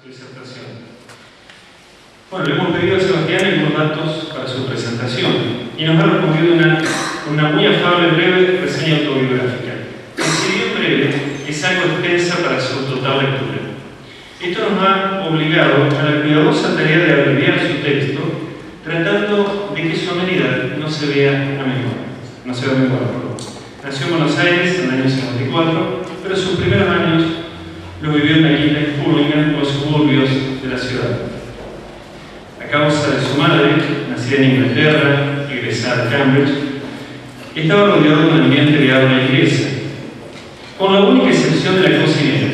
disertación. Bueno, le hemos pedido a Sebastián algunos datos para su presentación y nos ha respondido una muy afable y breve reseña autobiográfica. Si bien breve, es algo extensa para su total lectura. Esto nos ha obligado a la cuidadosa tarea de abreviar su texto, tratando de que su amenidad no se vea a memoria. Nació en Buenos Aires en el año 54, pero sus primeros años los vivió en la isla Hurlingham o suburbios de la ciudad. A causa de su madre, nacida en Inglaterra, egresada de Cambridge, estaba rodeado de un ambiente de habla inglesa, con la única excepción de la cocinera,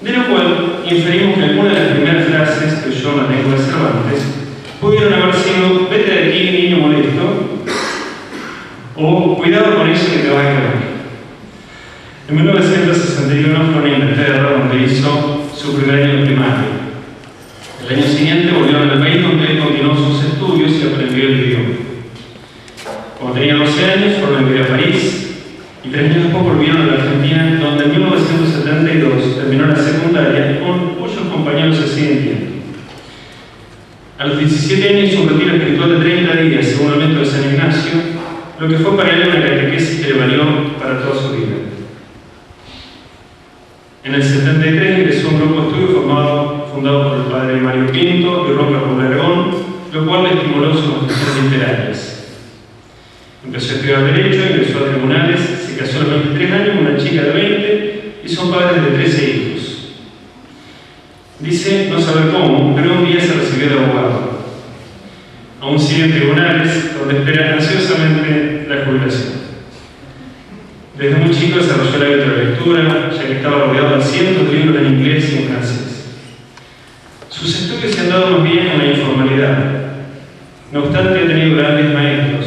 de lo cual inferimos que algunas de las primeras frases que oyó en la lengua de Cervantes pudieron haber sido "vete de aquí, niño molesto", o "cuidado con eso que te vas a quedar". En 1961 fue a Inglaterra, donde hizo su primer año de primaria. El año siguiente volvió al país, donde él continuó sus estudios y aprendió el idioma. Cuando tenía 12 años, fueron a vivir a París, y 3 años después volvieron a la Argentina, donde en 1972 terminó la secundaria, con cuyos compañeros se siguen viendo. A los 17 años hizo un retiro espiritual de 30 días, según el método de San Ignacio, lo que fue para él una catequesis que le valió para toda su vida. En el 73 ingresó a un grupo de estudio fundado por el padre Mario Pinto y Roca Aragón, lo cual le estimuló sus aficiones literarias. Empezó a estudiar Derecho, ingresó a tribunales, se casó a los 23 años con una chica de 20 y son padres de 13 hijos. Dice no saber cómo, pero un día se recibió de abogado. Aún sigue en tribunales, donde espera ansiosamente la jubilación. Desde muy chico desarrolló el hábito de la lectura, ya que estaba rodeado de cientos de libros en inglés y en francés. Sus estudios se han dado más bien en la informalidad. No obstante, ha tenido grandes maestros.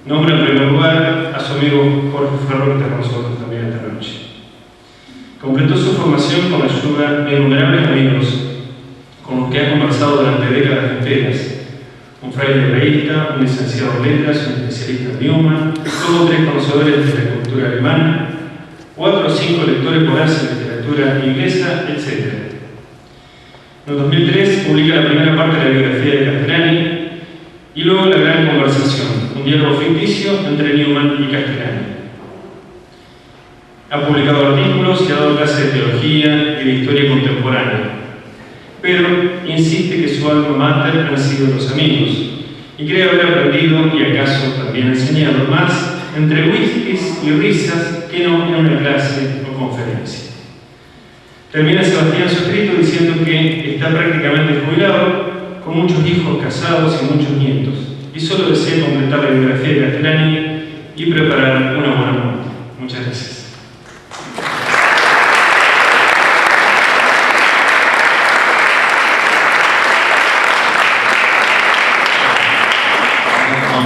Nombra en primer lugar a su amigo Jorge Ferro, que está con nosotros también esta noche. Completó su formación con la ayuda de innumerables amigos con los que ha conversado durante décadas enteras. Un fraile hebreísta, un licenciado en letras, un especialista en Newman, 2 o 3 conocedores de la cultura alemana, 4 o 5 lectores voraces de literatura inglesa, etc. En 2003 publica la primera parte de la biografía de Castellani y luego La Gran Conversación, un diálogo ficticio entre Newman y Castellani. Ha publicado artículos y ha dado clases de teología y de historia contemporánea, pero insiste que su alma mater han sido los amigos y cree haber aprendido y acaso también enseñado más entre whiskies y risas que no en una clase o conferencia. Termina Sebastián su escrito diciendo que está prácticamente jubilado, con muchos hijos casados y muchos nietos, y solo desea completar la biografía de Castellani y preparar una buena muerte. Muchas gracias.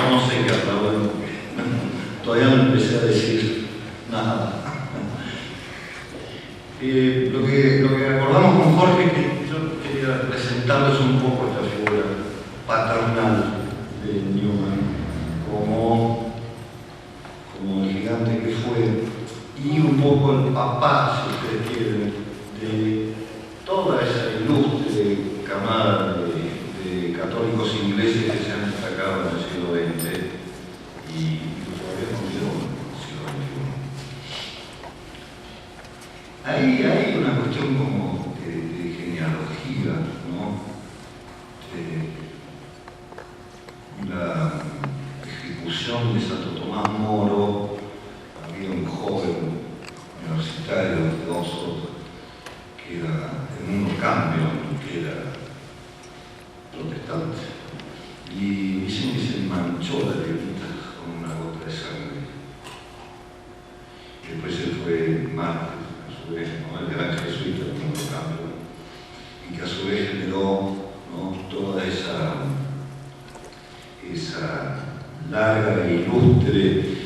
No sé qué hablar, bueno, todavía no empecé a decir nada. Lo que acordamos con Jorge es que yo quería presentarles un poco esta figura paternal de Newman como el gigante que fue y un poco el papá, si ustedes quieren, de toda esa ilustre camada de católicos ingleses que se han destacado en el siglo XX y todavía continúan en el siglo XXI. Ahí hay una cuestión como de genealogía, ¿no? La ejecución de Santo Tomás Moro, había un joven universitario de Oxford que era en un cambio, que era protestante, y dicen que se manchó la levita con una gota de sangre. Y después él fue mártir, a su vez, ¿no? El gran jesuita del mundo cambio, y que a su vez generó, ¿no? Toda esa larga e ilustre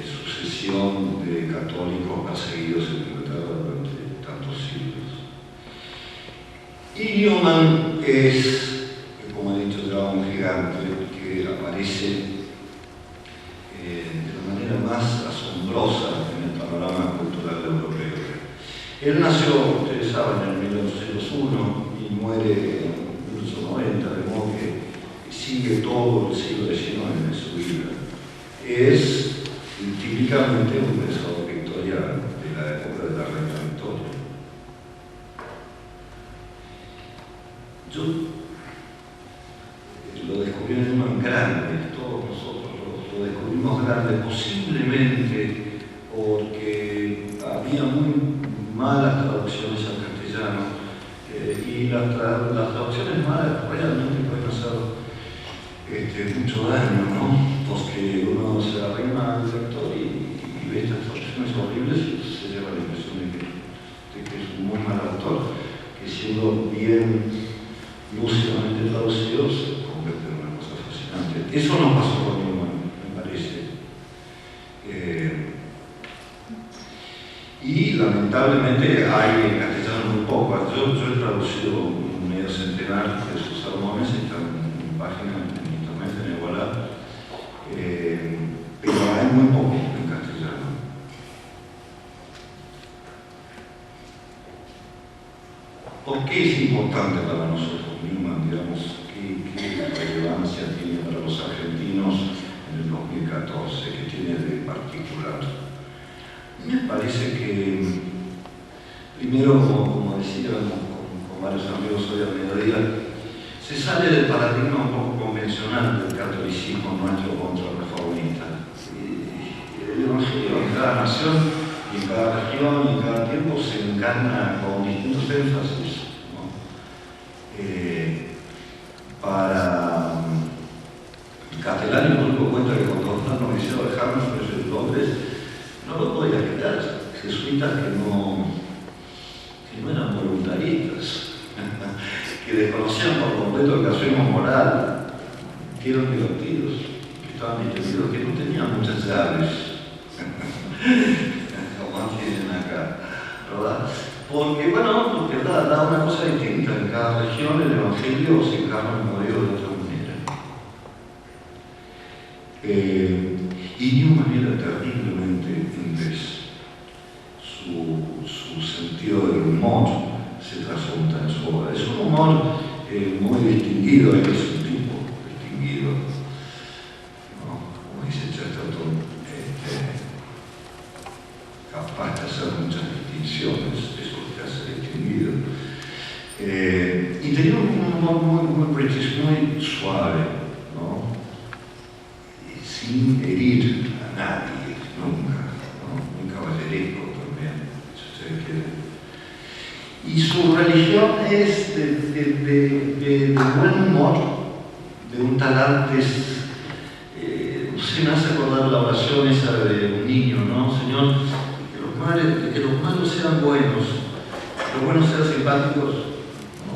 sucesión de católicos perseguidos en Inglaterra durante tantos siglos. Y Newman es, como he dicho ya, un gigante que aparece de la manera más asombrosa en el panorama cultural europeo. Él nació, ustedes saben, en muere en 1890, de modo que sigue todo el siglo XIX de su vida. Es típicamente un pensador victoriano de la época de la reina Victoria. Yo lo descubrí en Newman grande, todos nosotros lo descubrimos grande, posiblemente porque había muy malas traducciones al castellano y las traducciones malas realmente pueden hacer mucho daño, ¿no? Porque uno se arrima al lector y ve estas traducciones horribles y se lleva la impresión de que es un muy mal autor, que siendo bien lúcidamente traducido se convierte en una cosa fascinante. Eso no pasó con Newman, me parece. Y lamentablemente hay en castellano muy poco. Yo he traducido un medio centenar de sus sermones, están en páginas en internet, en Iguala, pero hay muy poco en castellano. ¿Por qué es importante para nosotros Newman, digamos? ¿Qué relevancia tiene para los argentinos en el 2014? ¿Qué tiene de particular? Me parece que, primero, como decía con varios amigos hoy al mediodía, se sale del paradigma un poco convencional del catolicismo nuestro contrarreformista. El evangelio en cada nación, y en cada región, y en cada tiempo se encarna con distintos énfasis, ¿no? Para el Castellani, el único cuenta que cuando Fernando quisiera dejarnos los nombres, no lo podía quitar, jesuitas que no eran voluntaristas, que desconocían por completo el casuismo moral, que eran divertidos, que estaban distendidos, que no tenían muchas llaves, como tienen acá, ¿verdad? Porque da una cosa distinta, en cada región el evangelio se encarna en modelo de otra manera. Y Newman era terriblemente inglés. Su sentido del humor se trasunta en su obra. Es un humor muy distinguido, él es un tipo distinguido, ¿no? Como dice Chesterton, capaz de hacer muchas distinciones, eso te hace distinguido. Y tenía un humor muy british, muy suave, ¿no? Sin herir a nadie, nunca, ¿no? Muy caballeresco también, si ustedes quieren. Y su religión es de buen humor, de un talante, se me hace acordar la oración esa de un niño, ¿no? Señor, que los malos sean buenos, los buenos sean simpáticos, ¿no?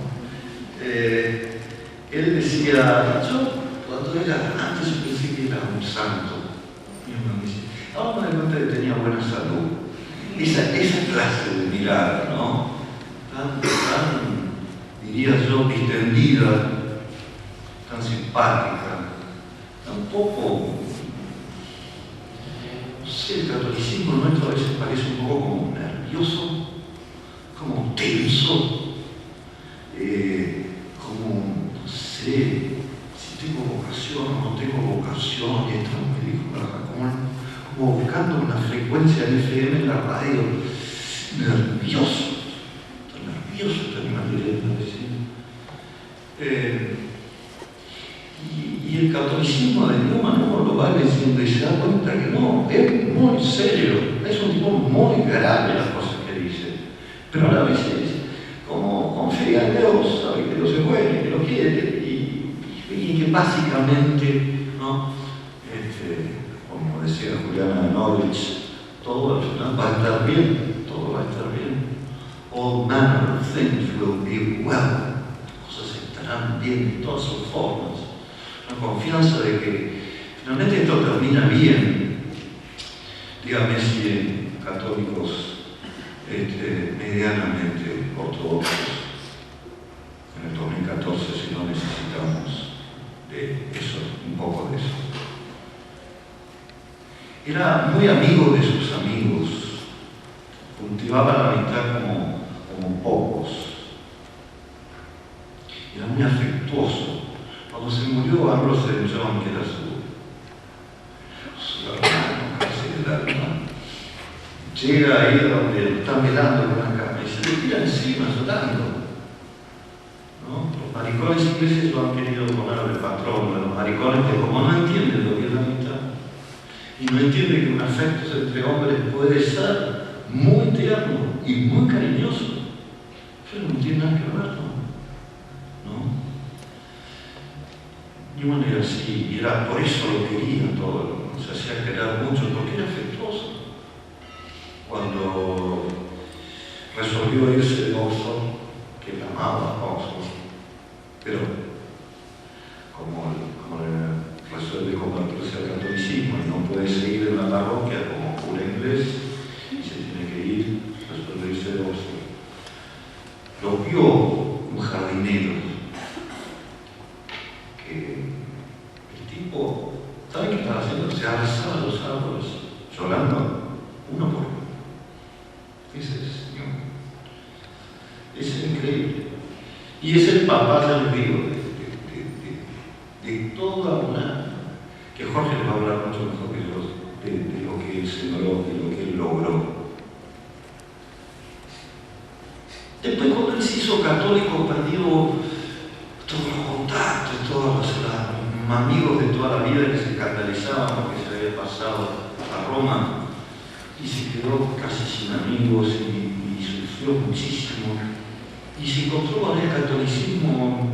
Él decía, cuando era antes yo pensé que era un santo, ahora me doy cuenta que tenía buena salud. Esa clase de mirada, ¿no? Tan, diría yo, distendida, tan simpática, tampoco, no sé, el catolicismo nuestro a veces parece un poco como nervioso, como tenso, como, no sé, si tengo vocación o no tengo vocación, y esto me dijo, como buscando una frecuencia de FM en la radio, nervioso terminaría decir. Y el catolicismo de Newman uno lo va leyendo y se da cuenta que no, es muy serio, es un tipo muy grave las cosas que dice, pero a la vez como confía en Dios, sabe que Dios es bueno y que lo quiere, y que básicamente, ¿no? Como decía Juliana de Norwich, todo al final va a estar bien, todo va a estar bien. All manner of things will be well. Cosas estarán bien en todas sus formas. Una confianza de que finalmente esto termina bien. Dígame si católicos medianamente ortodoxos en el 2014 si no necesitamos de eso, un poco de eso. Era muy amigo de sus amigos, cultivaba la amistad como pocos. era muy afectuoso. Cuando se murió Ambrose John, que era su hermano, casi del alma, llega ahí donde está velando con la cama y se le tira encima llorando. ¿No? Los maricones ingleses lo han querido poner de patrón, los maricones que como no entienden lo que es la amistad y no entienden que un afecto entre hombres puede ser muy tierno y muy cariñoso, pero no tiene nada que ver, ¿no? Newman era así, y era por eso lo quería todo, se hacía querer mucho, porque era afectuoso. Cuando resolvió irse de Oxford, que la amaba Oxford, pero como resuelve convertirse al catolicismo y no puede seguir en la parroquia como cura inglés y se tiene que ir, resuelve irse de Oxford. Lo vio un jardinero que el tipo, ¿sabe qué estaba haciendo? Se alzaba los árboles llorando uno por uno. Ese es Newman. Es increíble. Y es el papá del río de toda una... que Jorge le va a hablar mucho mejor que yo de lo que él sembró, de lo que él logró. Después, cuando él se hizo católico, perdió todos los contactos, todos los amigos de toda la vida que se escandalizaban porque se había pasado a Roma y se quedó casi sin amigos y sufrió muchísimo. Y se encontró con el catolicismo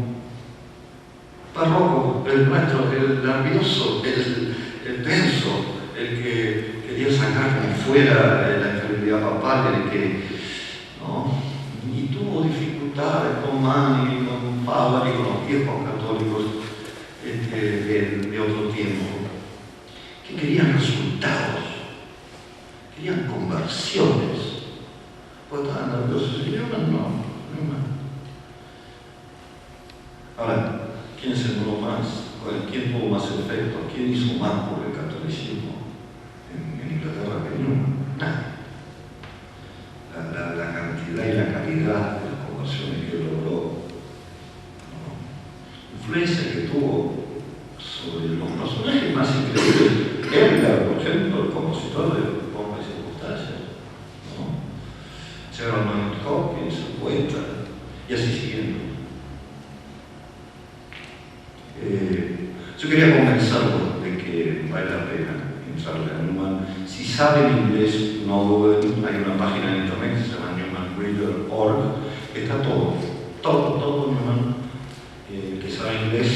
barroco, el nuestro, el nervioso, el tenso, el que quería sacar como fuera la enfermedad papal, el que, ¿no? Y tuvo dificultades con Manning, con Fabri, con los viejos católicos de otro tiempo, que querían resultados, querían conversiones, pues estaban nerviosos y Newman no. Ahora, ¿quién se murió más? ¿Quién tuvo más efecto? ¿Quién hizo más por el catolicismo en Inglaterra que Newman? Nadie. La cantidad y la calidad de las conversiones que logró, ¿no? Influencia que tuvo sobre los personajes más increíbles. Edgar, por ejemplo, el compositor de Pompa y Circunstancias, ¿no? Sarah Maynard Hopkins, el poeta, y así siguiendo. Yo quería convencerlo de que vale la pena entrarle a Newman. Si saben inglés, no duden. Hay una página en internet que se llama newmanreader.org. Está todo Newman. Que sabe inglés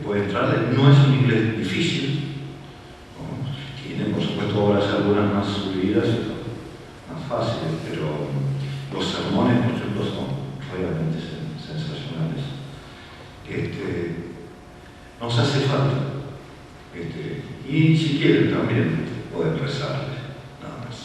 puede entrar. No es un inglés difícil, ¿no? Tiene, por supuesto, obras algunas más subidas, más fáciles, pero los sermones, por ejemplo, son realmente sensacionales. Nos hace falta. Y si quieren también pueden rezarle, nada más.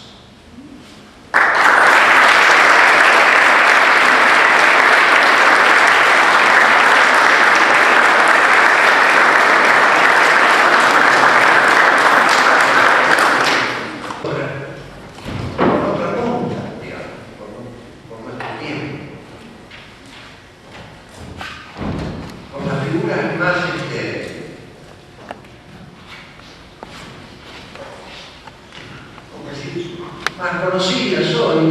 Otra pregunta, digamos, por nuestro tiempo. Con las figuras más conocidas hoy,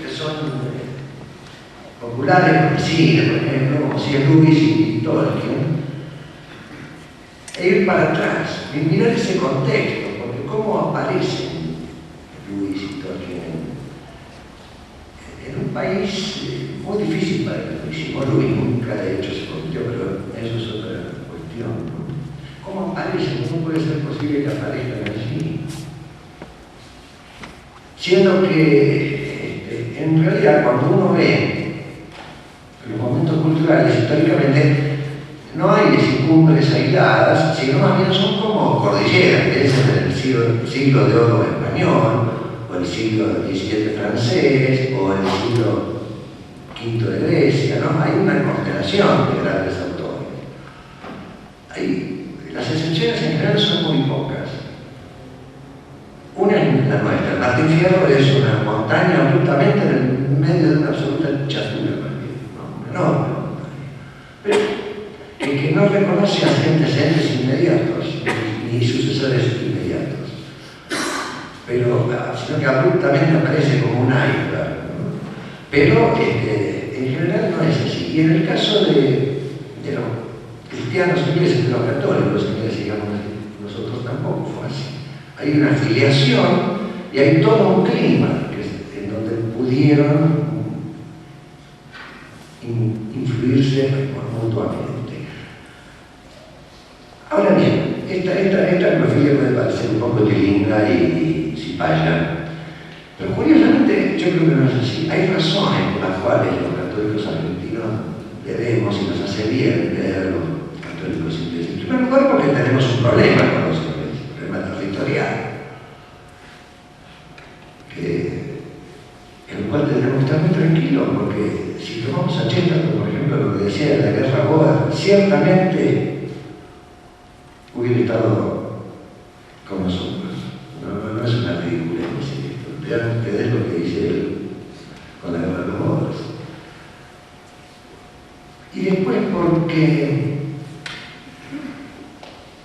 que son populares en el cine, por ejemplo, como C.S. Lewis y Tolkien, e ir para atrás y mirar ese contexto, porque cómo aparecen Lewis y Tolkien en un país muy difícil para el catolicismo. Lewis nunca de hecho se convirtió, pero eso es otra cuestión, ¿no? ¿Cómo aparecen? ¿Cómo puede ser posible que aparezcan así? Siendo que en realidad cuando uno ve los momentos culturales históricamente no hay cumbres aisladas, sino más bien son como cordilleras, que es en el siglo de oro español, o el siglo XVII francés, o el siglo V de Grecia, ¿no? Hay una constelación de grandes autores. Las excepciones en general son muy pocas. Una es la nuestra. Martín Fierro es una montaña absolutamente en el medio de una absoluta chatura, ¿no? Enorme. no reconoce antecedentes inmediatos ni sucesores inmediatos, pero sino que abruptamente aparece como un iceberg, ¿no? Pero en general no es así. Y en el caso de los cristianos ingleses, de los católicos ingleses, digamos, nosotros tampoco fue así. Hay una afiliación y hay todo un clima en donde pudieron influirse mutuamente. Ahora bien, esta hemofilia puede parecer un poco tilinga y cipaya, pero curiosamente yo creo que no es así. Hay razones por las cuales los católicos argentinos debemos y nos hace bien leer a los católicos ingleses. En primer lugar, porque tenemos un problema con los ingleses, un problema territorial, en el cual tenemos que estar muy tranquilos, porque si tomamos a Chesterton, por ejemplo, lo que decía de la guerra boda, ciertamente hubiera estado con nosotros. No es una ridícula decir esto. Vean ustedes lo que dice él con la guerra de los bodas. Y después porque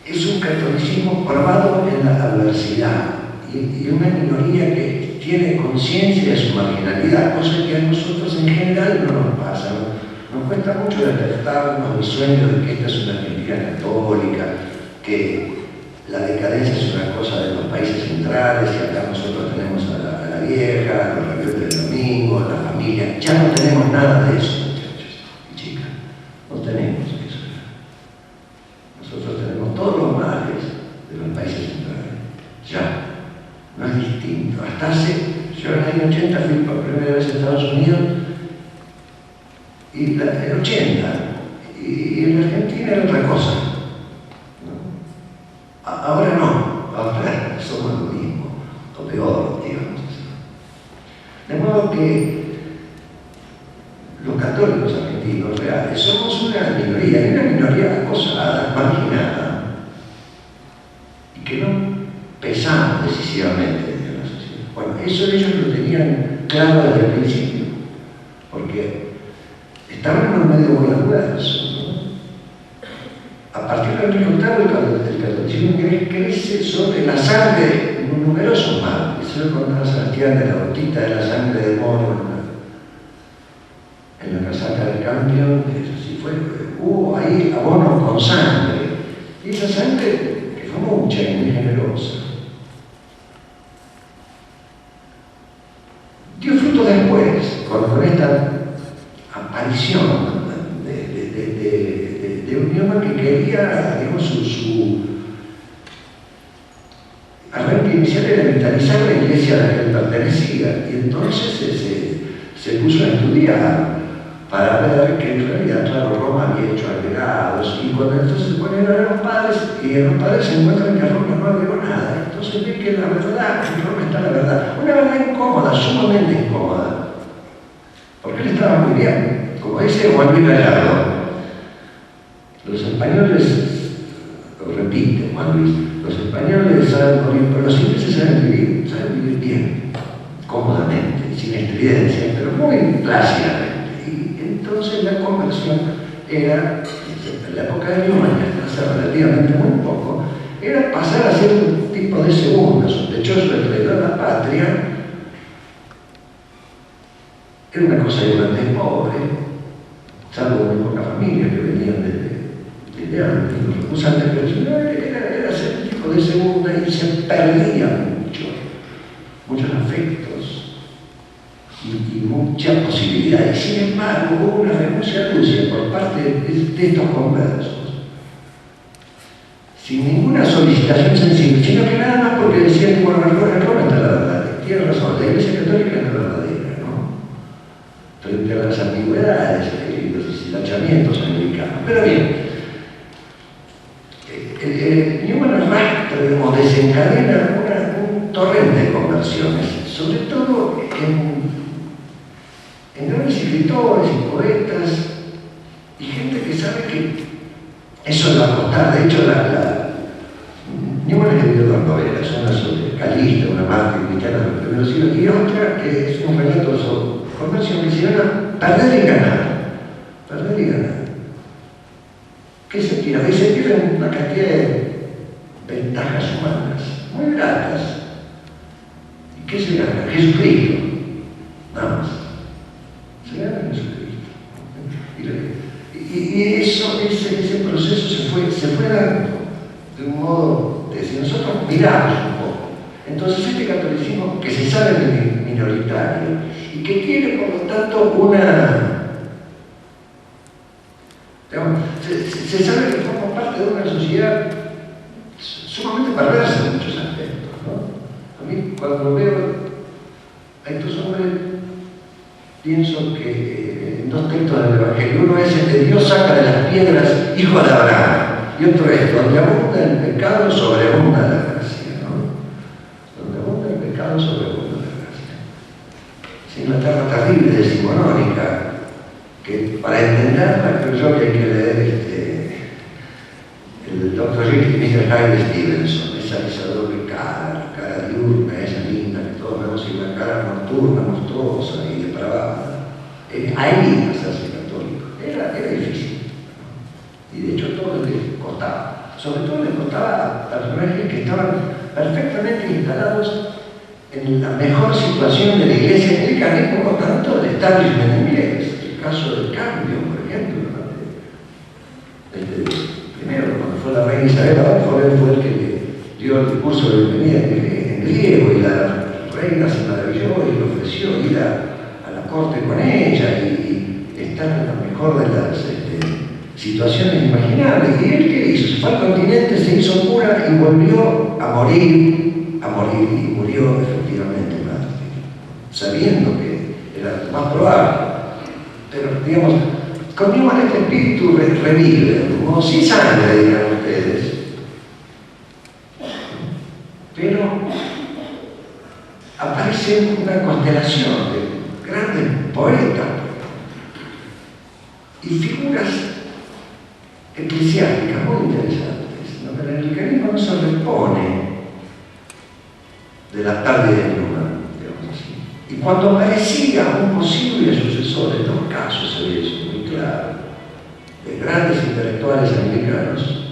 es un catolicismo probado en la adversidad y una minoría que tiene conciencia de su marginalidad, cosa que a nosotros en general no nos pasa. Nos cuesta mucho despertarnos del sueño de que esta es una Argentina católica, que la decadencia es una cosa de los países centrales y acá nosotros tenemos a la vieja, los rebeldes del domingo, la familia. Ya no tenemos nada de eso, muchachos y chicas. No tenemos eso. Nosotros tenemos todos los males de los países centrales. Ya. No es distinto. Hasta yo en el año 80 fui por primera vez a Estados Unidos, y en el 80, y en Argentina era otra cosa. ¿No? Ahora no, ahora somos lo mismo, o peor, digamos. De modo que los católicos argentinos reales somos una minoría acosada, marginada, y que no pesamos decisivamente en la sociedad. Bueno, eso ellos lo tenían claro desde el principio, porque estaban en un medio muy adverso, ¿no? A partir del Enrique VIII, el catolicismo inglés crece sobre la sangre de numerosos males. Eso lo contaba Sebastián de la Bautista, de la sangre de Moro en la casaca del campeón. Así fue, hubo ahí abonos con sangre, y esa sangre, que fue mucha y muy generosa, dio fruto después, con esta aparición de un idioma que quería, digamos, su arranque inicial era vitalizar la iglesia a la que él pertenecía, y entonces se puso a estudiar para ver que en realidad, claro, Roma había hecho agregados, y cuando entonces se ponen a ver a los padres, y en los padres se encuentran que Roma no agregó nada. Entonces ve que la verdad, en Roma está la verdad. Una verdad incómoda, sumamente incómoda, porque él estaba muy bien. Como dice Juan Luis Gallardo, los españoles, lo repite Juan Luis, los españoles saben morir, pero los ingleses saben vivir bien, cómodamente, sin estridencia, pero muy plácidamente. Y entonces la conversión era, en la época de Newman, hasta hace relativamente muy poco, era pasar a ser un tipo de segunda, sospechoso de traidor a la patria. Era una cosa igualmente pobre, salvo muy pocas familias que venían de antes, los recusantes, pero era ser un tipo de segunda, y se perdían muchos afectos y muchas posibilidades. Sin embargo, hubo una renuncia a Rusia por parte de estos conversos, sin ninguna solicitación sensible, sino que nada más porque decían que bueno, en Roma está la verdad. Tiene razón, la Iglesia Católica es la verdadera, ¿no? Frente a las ambigüedades y los deshilachamientos americanos. Pero bien, Newman arrastra, desencadena un torrente de conversiones, sobre todo en grandes escritores y poetas y gente que sabe que eso le va a costar. De hecho, Newman escribió dos novelas, una sobre Calista, una mártir cristiana de los primeros siglos, y otra que es un relato de su conversión que se llama Perder y Ganar. Perder y Ganar. Que que se pierde? Y se pierden una cantidad de ventajas humanas muy gratas. ¿Y qué se gana? Jesucristo, nada más. Se gana Jesucristo. Y eso, ese proceso se fue dando de un modo de si nosotros miramos un poco. Entonces este catolicismo que se sabe minoritario y que tiene por lo tanto digamos, se sabe que forma parte de una sociedad sumamente perversa en muchos aspectos, ¿no? A mí cuando veo a estos hombres pienso que en dos textos del Evangelio, uno es el de Dios saca de las piedras hijo de Abraham, y otro es donde abunda el pecado sobreabunda la gracia, ¿no? Donde abunda el pecado sobreabunda la gracia. Es una tierra terrible, decimonónica, que para entenderla creo yo que hay que leer el Dr. Rick y Mr. Hyde Stevenson, esa doble cara, la cara diurna, esa linda que todos vemos, y la cara nocturna, monstruosa y depravada. Ahí hacerse católico era difícil, ¿no? Y de hecho todo les costaba, sobre todo les costaba a personajes que estaban perfectamente instalados en la mejor situación de la iglesia anglicana y por lo tanto del establishment inglés. El caso del cambio, por ejemplo, primero cuando fue la reina Isabel fue el que le dio el discurso de bienvenida en griego, y la reina se maravilló y le ofreció ir a la corte con ella y estar en la mejor de las situaciones imaginables. ¿Y él qué hizo? Se fue al continente, se hizo cura y volvió a morir y murió efectivamente mártir, sabiendo que era lo más probable. Pero, digamos, con Newman este espíritu revive, como sin sangre, dirán ustedes. Pero aparece una constelación de grandes poetas y figuras eclesiásticas muy interesantes, ¿no? Pero el anglicanismo no se repone de la tarde de Newman, digamos así. Y cuando aparecía un posible sucesor, en dos casos se ve eso muy claro, de grandes intelectuales anglicanos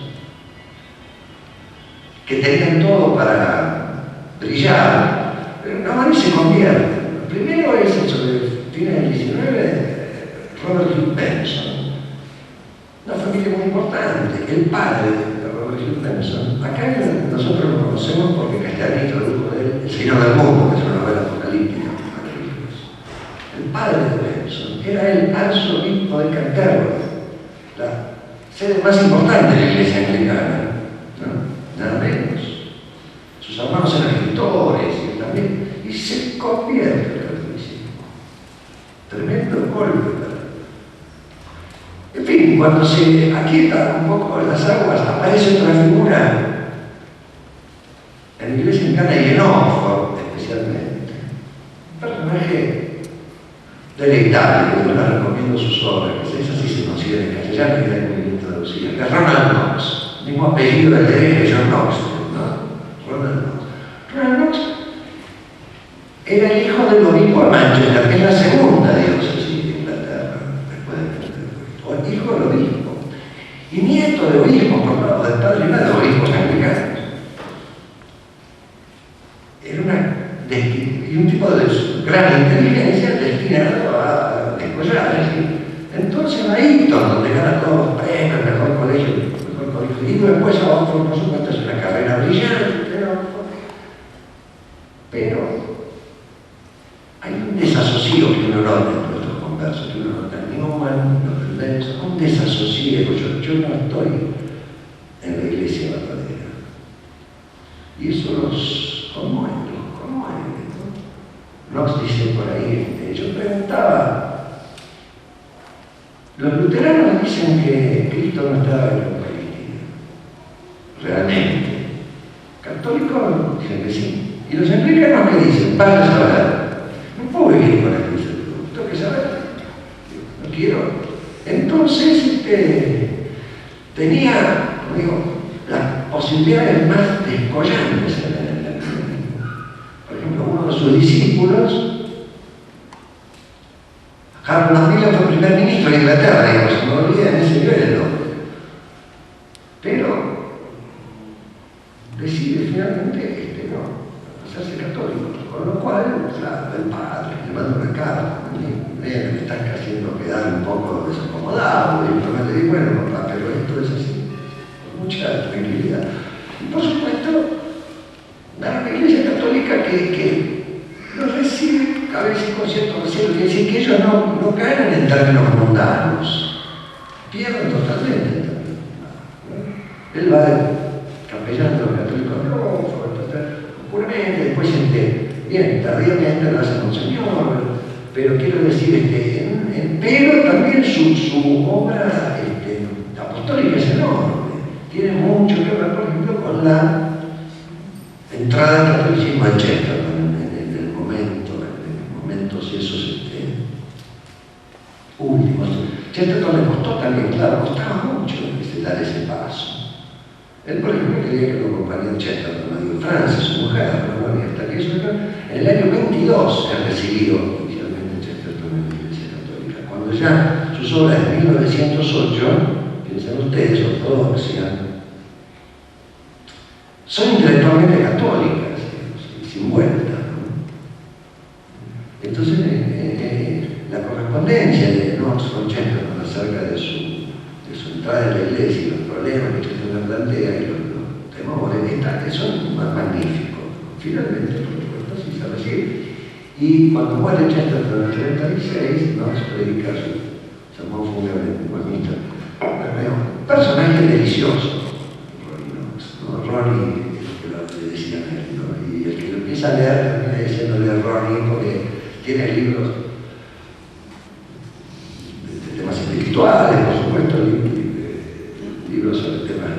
que tenían todo para brillar, pero no se convierte. Primero es el sobre fines del 19, Robert Hugh Benson, una familia muy importante, el padre de Robert Hugh Benson. Acá nosotros lo conocemos porque Castellani tradujo de él El Señor del Mundo, que es una novela apocalíptica. El padre de Benson era el arzobispo de Canterbury, la sede más importante de la iglesia anglicana, ¿no? Nada menos. Sus hermanos eran escritores y también, y se convierte el catolicismo. Tremendo golpe. En fin, cuando se aquietan un poco las aguas, aparece otra figura en la iglesia anglicana y en Oxford especialmente. Un personaje deleitable, yo les recomiendo sus obras, que esas sí se consiguen en castellano y hay muy bien traducidas, que es Ronald Knox, mismo apellido del de John Knox, ¿no? Ronald Knox. Ronald Knox era el hijo del obispo de Manchester, que es la segunda diócesis de Inglaterra, después de Canterbury, o hijo del obispo, y nieto de obispos, por lado del padre y madre de obispos anglicanos. Era un tipo de gran inteligencia destinado a descollar. Entonces a Eton, donde gana todos los premios, el mejor colegio, y después a Oxford, por supuesto, es una carrera brillante, pero hay un desasosiego que uno nota en nuestros conversos, que uno nota en Newman, un desasosiego. Yo no estoy en la iglesia verdadera. Y eso los conmueve, ¿no? Knox dice por ahí, yo preguntaba, los luteranos dicen que Cristo no estaba en la Eucaristía, realmente. Católicos dicen que sí. Y los anglicanos que dicen, van a saber. No puedo vivir con el Cristo, tengo que saber. No quiero. Entonces, tenía, digo, las posibilidades más descollantes. Por ejemplo, uno de sus discípulos, Harold Macmillan, fue primer ministro de Inglaterra, digamos, no olviden ese nivel, ¿no? haciendo quedar un poco desacomodado, y yo le digo, bueno, papá, pero esto es así, con mucha tranquilidad. Y por supuesto, una iglesia católica que los recibe a veces con cierto recelo, quiere decir que ellos no caen en términos mundanos, pierden totalmente el término mundano. Él va de capellán de los católicos, puramente, después bien, tardíamente lo hace Monseñor, pero quiero decir, pero también su obra apostólica es enorme, tiene mucho que ver, por ejemplo, con la entrada del catolicismo a Chesterton en el momentos esos últimos. Chesterton le costó también, claro, costaba mucho dar ese paso. Él, por ejemplo, quería que lo acompañara Chesterton, no digo, Francis, su mujer, hasta que eso, en el año 22 se recibió oficialmente Chesterton en la Iglesia Católica. Cuando ya sus obras de 1908, piensen ustedes, ortodoxia, son intelectualmente católicas, sin vuelta, ¿no? Entonces, la correspondencia de Knox con Chesterton acerca de su entrada en la iglesia y los problemas que Chesterton plantea y los temores, son magníficos. Finalmente, por supuesto, sí se recibe. Y cuando muere Chesterton en el 36, Knox predica su sermón fúnebre en Westminster. Un personaje delicioso. Ronnie, que le decían a él, ¿no? Y el que lo empieza a leer termina diciéndole Ronnie porque tiene libros de temas espirituales, por supuesto, libros sobre temas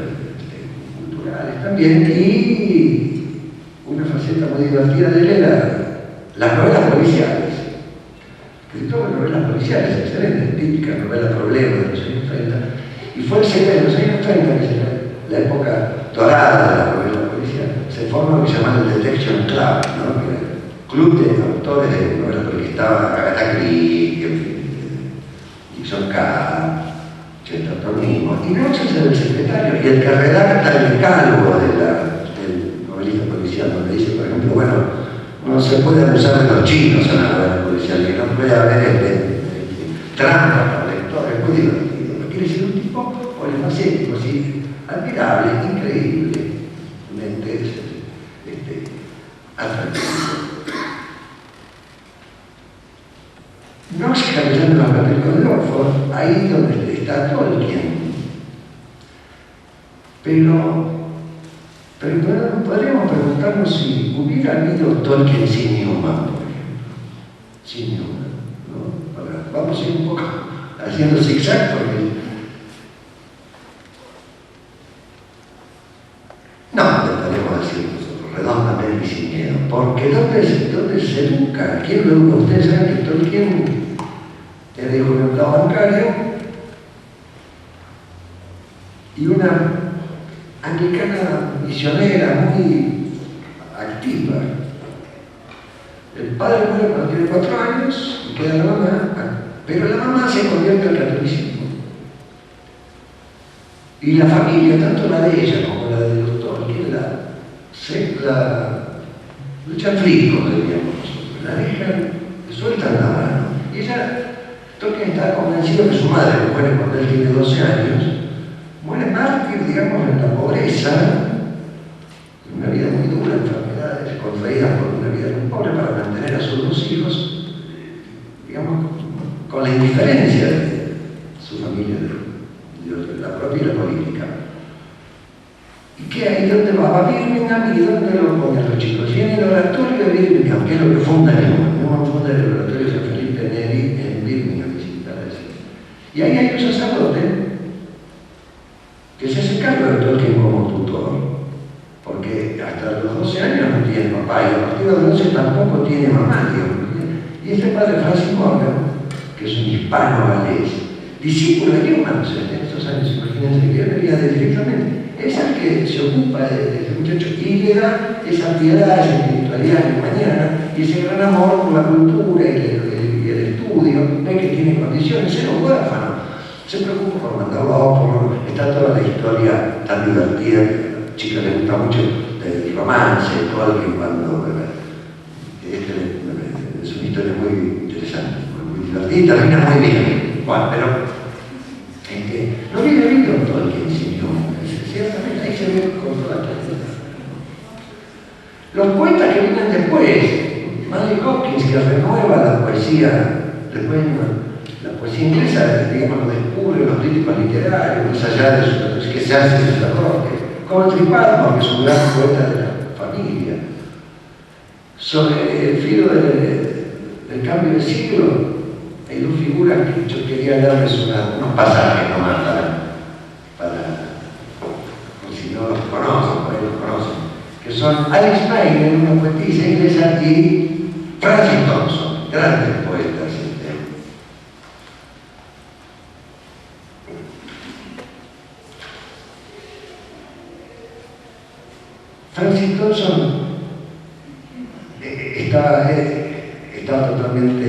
culturales también, y una faceta muy divertida de él era las novelas policiales. Escritor de novelas policiales, excelentes, típicas novelas problema de los años 30, y fue el secreto de los años 30, que es la época dorada de la novela policial, se forma lo que se llama el Detection Club, ¿no? Que era el club de autores de novelas policiales, que estaba Agatha Christie, en fin, Dixon Carr, Chesterton mismo, y Knox es el secretario y el que redacta el decálogo del novelista policial, donde dice, por ejemplo, bueno, no se puede abusar de los chinos en la novela policial, que no puede haber trampas para lectores, muy divertido. ¿No quiere decir un tipo polifacético, así? Admirable, increíblemente atractivo. No se capellán de los católicos de Oxford, ahí donde está Tolkien. Pero podríamos preguntarnos si hubiera habido Tolkien sin Newman, por ejemplo. Sin Newman, ¿no? Vamos a ir un poco haciendo zigzag porque no, podemos decir nosotros, redondamente y sin miedo, porque ¿dónde se educa? ¿Quién lo educa? Ustedes saben que Tolkien era hijo de un empleado bancario y una anglicana misionera muy activa. El padre muere cuando tiene 4 años y queda la mamá, pero la mamá se convierte al catolicismo. Y la familia, tanto la de ella como la de los Tolkien, la echan flico, diríamos nosotros, la dejan, le sueltan la mano. Y ella, Tolkien estaba convencido que su madre, que muere cuando él tiene 12 años, muere mártir, digamos, en la pobreza, en una vida muy dura, enfermedades contraídas por una vida muy pobre para mantener a sus 2 hijos, digamos, con la indiferencia de su familia, de la propia y la política. ¿Y qué hay? ¿Dónde va? Va a Birmingham y ¿dónde lo ponen los chicos? Y en el oratorio de Birmingham, que es lo que funda Newman. Newman funda el oratorio de San Felipe Neri en Birmingham, y ahí hay un sacerdote que se hace cargo de Tolkien como tutor, porque hasta los 12 años no tiene papá y a partir de los 12 tampoco tiene mamá, digamos. Y este padre Francis Morgan, que es un hispano galés, discípulo de Newman en estos años, imagínense que él venía directamente, es el que se ocupa de este muchacho y le da esa piedad, esa espiritualidad de mañana y ese gran amor por la cultura y el estudio, ve que tiene condiciones, era un huérfano, se preocupa por mandarlo a Oxford, está toda la historia tan divertida, que a la chica le gusta mucho el romance, Tolkien cuando es una historia muy interesante, muy divertida y termina muy bien. Bueno, pero no viene visto todo el que enseñó, ciertamente ahí se ve con toda claridad. Los poetas que vienen después, Mary Hopkins, que renueva la poesía, después la poesía inglesa, digamos, lo descubre los críticos literarios, más allá de su, que se hace de sacerdote, como Tripaldi, que es un gran poeta de la familia. Sobre el filo del cambio de siglo, hay dos figuras que yo quería darles unos pasajes nomás por si no los conocen, por ahí los conocen, que son Alice Meyer, una poetisa inglesa, y Francis Thompson, grandes poetas. Francis Thompson está totalmente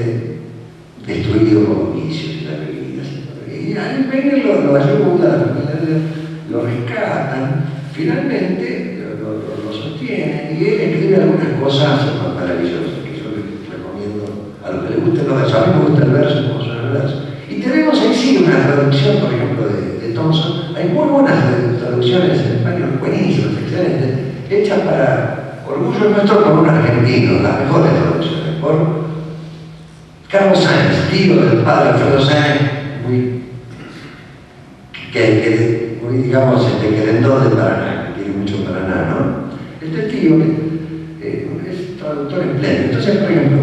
destruido por los vicios y la bebida. Y Alice Meyer lo ayuda, lo rescatan, finalmente lo sostienen, y él escribe algunas cosas maravillosas que yo les recomiendo a los que les gusten los versos. A mí me gusta el verso como suena el verso. Y tenemos en sí una traducción, por ejemplo, de Thompson. Hay muy buenas traducciones en español, buenísimas, excelentes, hechas para orgullo nuestro por un argentino, las mejores traducciones, por Carlos Sáenz, tío del padre Alfredo Sáenz, muy digamos, querendón de Paraná, que tiene mucho Paraná, ¿no? Este tío es traductor espléndido. Entonces, por ejemplo,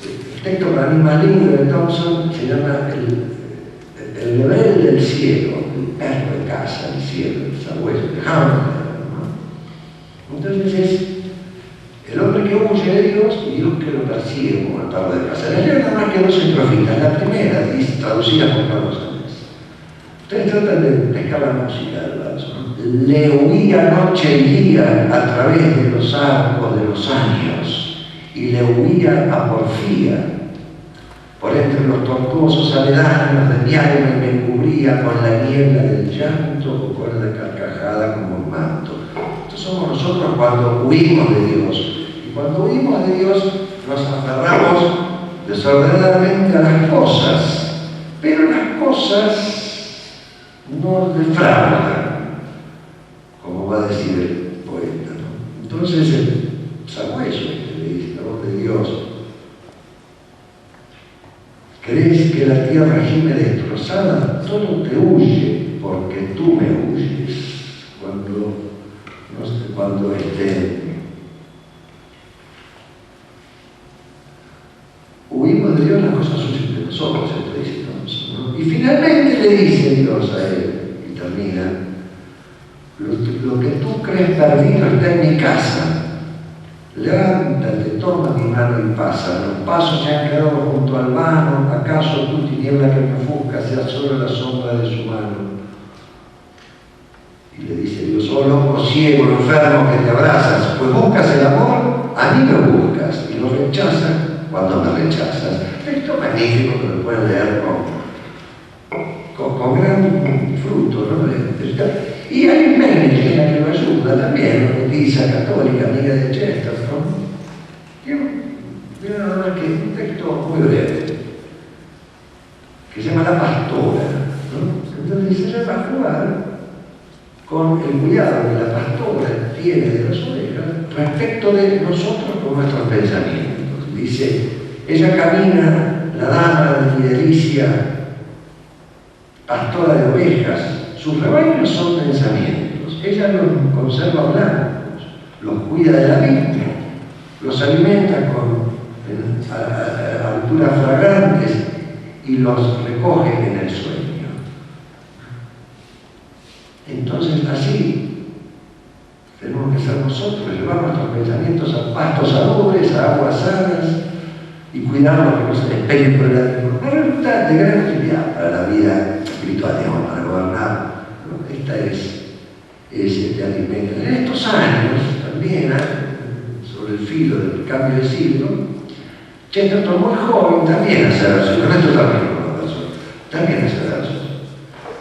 el texto para mí más lindo de Thompson se llama El rebelde del cielo, el perro de casa, el cielo, el sabueso, de Hamlet. Entonces es el hombre que huye de Dios y Dios que lo persigue como el perro de casa. La ley nada más que dos estrofitas. La primera, traducida por Carlos Sáenz. Ustedes tratan de pescar la música del verso, ¿no? Le huía noche y día a través de los arcos de los años, y le huía a porfía por entre los tortuosos aledaños de mi alma, y me cubría con la niebla del llanto o con la carcajada como un manto. Estos somos nosotros cuando huimos de Dios. Y cuando huimos de Dios nos aferramos desordenadamente a las cosas, pero las cosas no defraudan, como va a decir el poeta, ¿no? Entonces el sabueso le dice la voz de Dios: ¿crees que la tierra gime destrozada? Todo te huye porque tú me huyes. Cuando huimos de Dios, las cosas huyen de nosotros, dice Thompson, ¿no? Y finalmente le dice Dios a él, y termina: lo que tú crees perdido está en mi casa. Levántate, toma mi mano y pasa. Los pasos se han quedado junto al vano. ¿Acaso tu tiniebla que me ofusca sea solo la sombra de su mano? Y le dice Dios: oh loco ciego, enfermo que te abrazas, pues buscas el amor, a mí me buscas, y lo rechazas cuando me rechazas. Esto es magnífico, que lo pueden leer con gran fruto, ¿no? Y hay Meyer, que es la que lo ayuda también, una poetisa católica, amiga de Chesterton, que es un texto muy breve, que se llama La Pastora, ¿no? Entonces ella va a jugar con el cuidado que la pastora tiene de las ovejas respecto de nosotros con nuestros pensamientos. Dice: ella camina, la dama de mi delicia, pastora de ovejas, sus rebaños son pensamientos, ella los conserva blancos, los cuida de la vista, los alimenta con alturas fragantes y los recoge en el sueño. Entonces, así tenemos que ser nosotros, llevar nuestros pensamientos a pastos salubres, a aguas sanas, y cuidarlos que no se despeguen por el ánimo. Una resulta de gran utilidad para la vida espiritual, digamos, para gobernar, ¿no? Esta es este alimento. En estos años, también, sobre el filo del cambio de siglo, Chesterton, muy joven, también hace versos. Con esto también hace versos.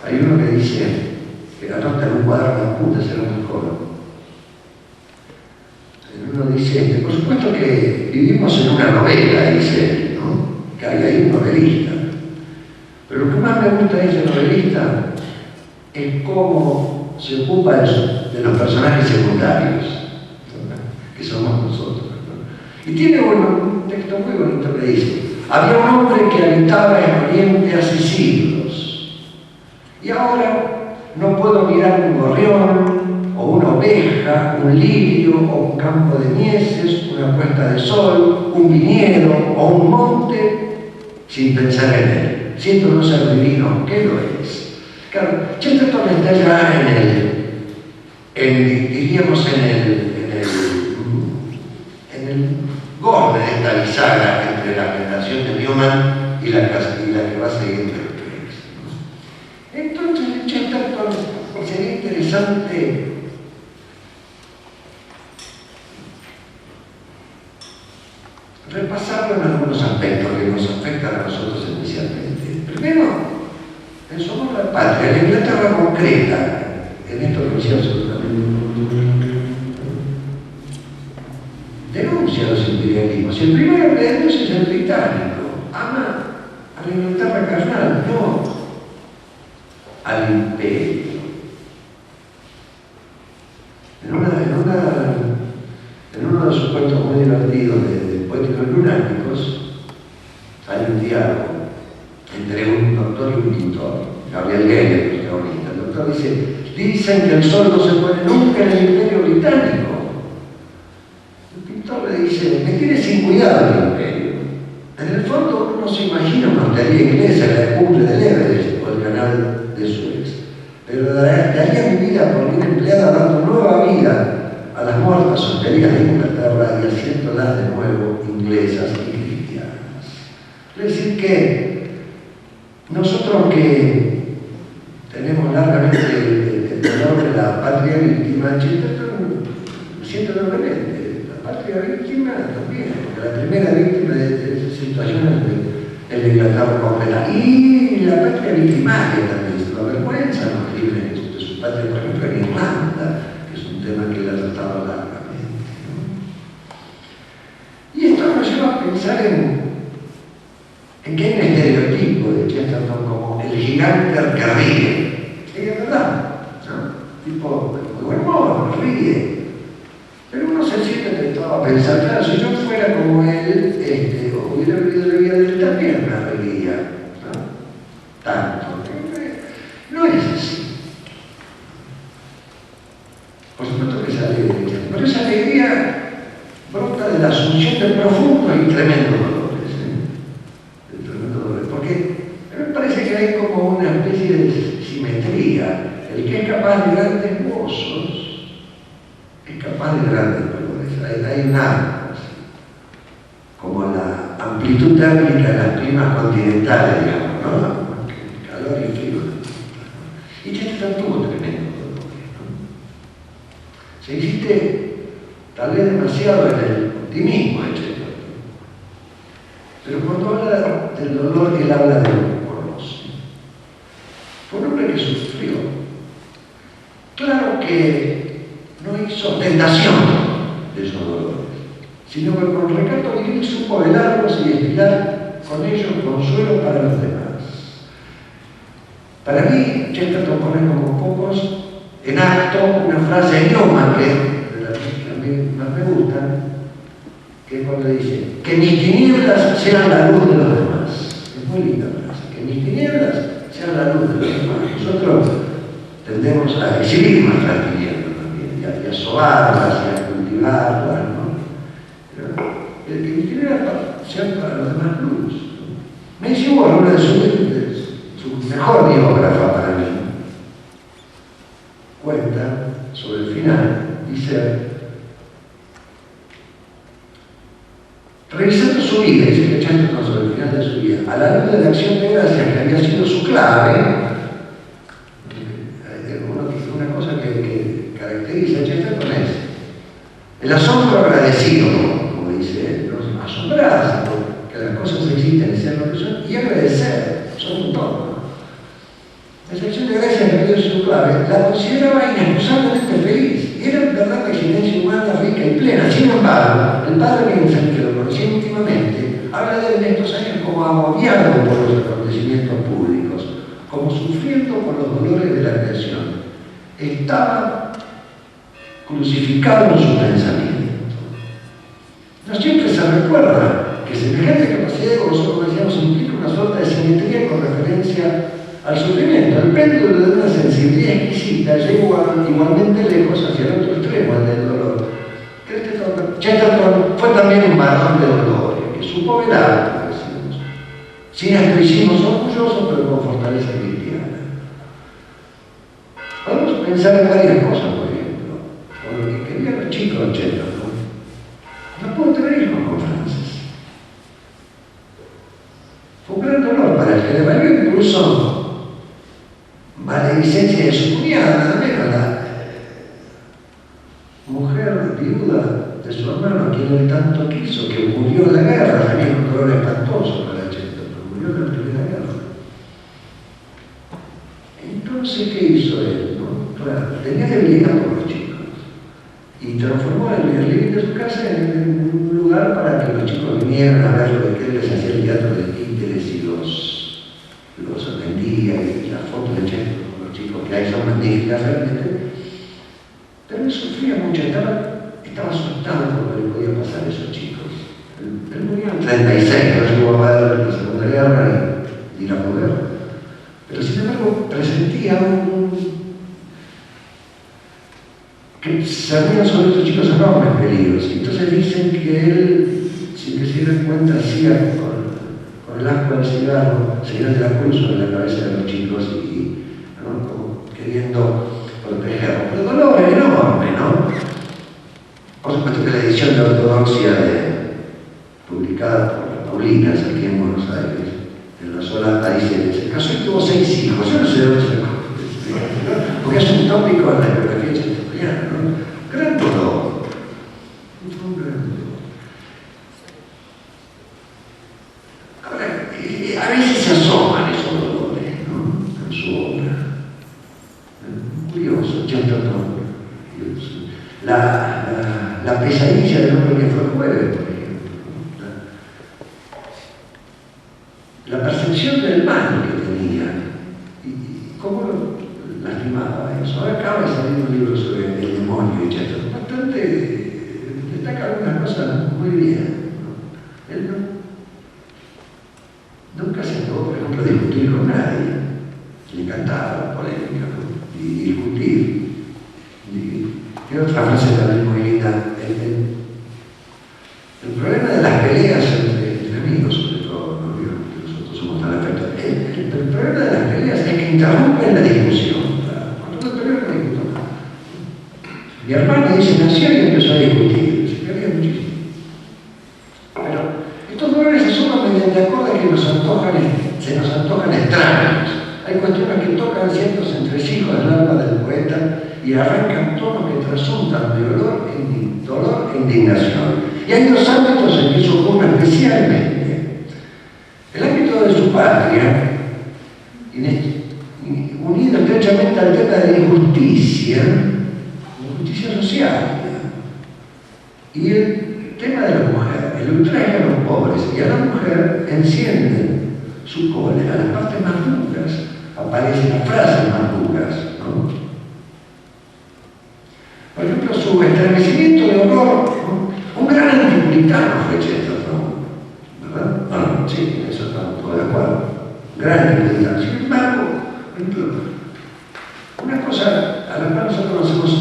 Hay uno que dice, que anota en un cuaderno de apuntes, era muy joven. Uno dice, por supuesto que vivimos en una novela, dice él, ¿no? Que que hay ahí un novelista. Pero lo que más me gusta de ese novelista es cómo se ocupa de los personajes secundarios, que somos nosotros. Y tiene un texto muy bonito que dice: había un hombre que habitaba en Oriente hace siglos, y ahora no puedo mirar un gorrión, o una oveja, un lirio, o un campo de mieses, una puesta de sol, un viñedo o un monte, sin pensar en él. Siento no ser divino, ¿qué lo es? Claro, Chesterton está ya diríamos en el borde de esta bisagra entre la generación de Newman y la que va a seguir de Rex. Entonces, Chesterton sería interesante repasarlo en algunos aspectos que nos afectan a nosotros especialmente. Primero, en su amor a la patria, la Inglaterra concreta, en esto que decía absolutamente, denuncia los imperialismos. El primero que denuncia es el británico. Ama a la Inglaterra carnal, no al imperio. En uno de sus cuentos muy divertidos de Poéticos Lunáticos hay un diálogo entre un doctor y un pintor, Gabriel Geller, el protagonista. El doctor dice: dicen que el sol no se pone nunca en el imperio británico. El pintor le dice: me tiene sin cuidado el imperio. En el fondo uno no se imagina una hostería inglesa en la cumbre del Everest o el canal de Suez, pero daría mi vida por ir empleada dando nueva vida a las muertas hosterías de Inglaterra y haciéndolas de nuevo inglesas y cristianas. Es decir que nosotros que tenemos largamente el dolor de la patria víctima, Chesterton siente doblemente. La patria víctima también, porque la primera víctima de esa situación es la Inglaterra completa. Y la patria victimaria también, se lo avergüenza los crímenes de su patria, por ejemplo, en Irlanda, que es un tema que él ha tratado largamente, ¿no? Y esto nos lleva a pensar en que hay un estereotipo de Chesterton como el gigante que ríe. Y es verdad, ¿no? Tipo, muy buen modo, ríe. Pero uno se siente tentado a pensar: claro, si yo fuera como él, hubiera vivido la vida de él, también me reiría, ¿no? Tanto. No es así. Por supuesto que es alegría, pero esa alegría brota de la asunción de profundos y tremendos dolores, de tremendos dolores, porque me parece que hay como una especie de simetría. El que es capaz de grandes gozos es capaz de grandes dolores. Hay una, como la amplitud térmica de las climas continentales, digamos, ¿no? Calor y frío. Y Chesterton tuvo tremendos dolores, ¿no? Se insiste tal vez demasiado en el optimismo de Chesterton, pero cuando habla del dolor, él habla de lo que conoce. Fue un hombre que sufrió. Claro que no hizo tentación de esos dolores, sino que con recato viril supo velarlos y destilar con ellos consuelo para los demás. Para mí, Chesterton pone como pocos en acto una frase de Newman, que a mí más me gusta, que es cuando dice: que mis tinieblas sean la luz de los demás. Es muy linda frase: que mis tinieblas sean la luz de los demás. Nosotros tendemos a exhibir nuestras tinieblas también, y a sobarlas y a cultivarlas, ¿no? Pero el que mis tinieblas sean para los demás luz, ¿no? Me dice una de su mejor biógrafa para mí, cuenta sobre el final, dice: revisando su vida, dice que Chesterton sobre el final de su vida, a la luz de la acción de gracias que había sido su clave, una cosa que caracteriza a Chesterton es el asombro agradecido, como dice él, ¿no? Asombrarse porque las cosas existen y sean lo que son, y agradecer, son un todo. Esa acción de gracias que había sido su clave, la consideraba inexcusablemente feliz. Era en verdad la existencia humana rica y plena. Sin embargo, el padre Vincent, que lo conocía íntimamente, habla de él en estos años como agobiado por los acontecimientos públicos, como sufriendo por los dolores de la creación. Estaba crucificado en su pensamiento. No siempre se recuerda que semejante capacidad de gozo, como decíamos, implica una suerte de simetría con referencia al sufrimiento. El péndulo de una sensibilidad exquisita llegó igualmente lejos hacia el otro extremo, el del dolor. Chesterton fue también un varón de dolor, que supo velar, como decimos, sin estoicismos orgullosos, pero con fortaleza cristiana. Podemos pensar en varias cosas, por ejemplo, con lo que querían los chicos Chesterton. No pudo tener hijos con Frances. Fue un gran dolor para él, que le valió incluso maledicencia de su cuñada, nada menos, la mujer viuda de su hermano, a quien él tanto quiso, que murió en la guerra, también un dolor espantoso para Chesterton, murió en la Primera Guerra. Entonces, ¿qué hizo él? ¿No? Claro, tenía debilidad por los chicos y transformó el living de su casa en un lugar para que los chicos vinieran a ver lo que él les hacía el teatro de títeres y los atendía y las fotos de Chesterton con los chicos, que ahí son magníficas realmente. Pero él sufría mucho, estaba asustado por lo que le podía pasar a esos chicos. Él murió en 36, no llegó a ver la Segunda Guerra y la guerra. Pero sin embargo presentía que sabían sobre estos chicos enormes peligros. Entonces dicen que él, sin que se diera cuenta, hacía con el asco del cigarro, señal de la cruz sobre la cabeza de los chicos y ¿no? Como queriendo protegerlos. Pero el dolor era enorme, ¿no? Por supuesto que la edición de Ortodoxia publicada por la Paulinas aquí en Buenos Aires, en la zona parisiense, se casó y tuvo 6 hijos. Yo no sé de dónde se lo porque es un tópico en la biografía chestertoniana, ¿no? Gran dolor. Un gran dolor. Ahora, a veces se asoman esos dolores, ¿no? En su obra. Curioso, Chesterton. La pesadilla del hombre que fue jueves, por ejemplo. La percepción del mal que tenía y cómo lo lastimaba eso. Ahora acaba de salir un libro sobre el demonio y Chesterton. Bastante destaca algunas cosas muy bien, ¿no? Él nunca se atrevió, por ejemplo, a discutir con nadie. Le encantaba la polémica, ¿no? Y discutir. Y otra frase también muy linda. El problema de las peleas entre amigos, sobre todo, no digo que nosotros somos tan afectos. El problema de las peleas es que interrumpen la discusión. Cuando no peleo no discuto nada. Mi hermano dice, nació y empezó a discutir. Se pelea muchísimo. Pero estos dolores se suman mediante acordes que se nos antojan extraños. Hay cuestiones que tocan ciertos entresijos del alma del poeta y arrancan tonos que trasuntan de dolor e indignación. Y hay 2 ámbitos en que eso ocurre especialmente. El ámbito de su patria, unido estrechamente al tema de la injusticia social, y el tema de la mujer, el ultraje a los pobres y a la mujer encienden su cólera, las partes más duras, aparecen las frases más duras, ¿no? Por ejemplo, su estremecimiento de horror, ¿no? Un gran antipuritano fue Chesterton, ¿verdad? Bueno, sí, en eso estamos todos de acuerdo. Gran antipuritano. Sin embargo, por ejemplo, una cosa a la cual nosotros nos hemos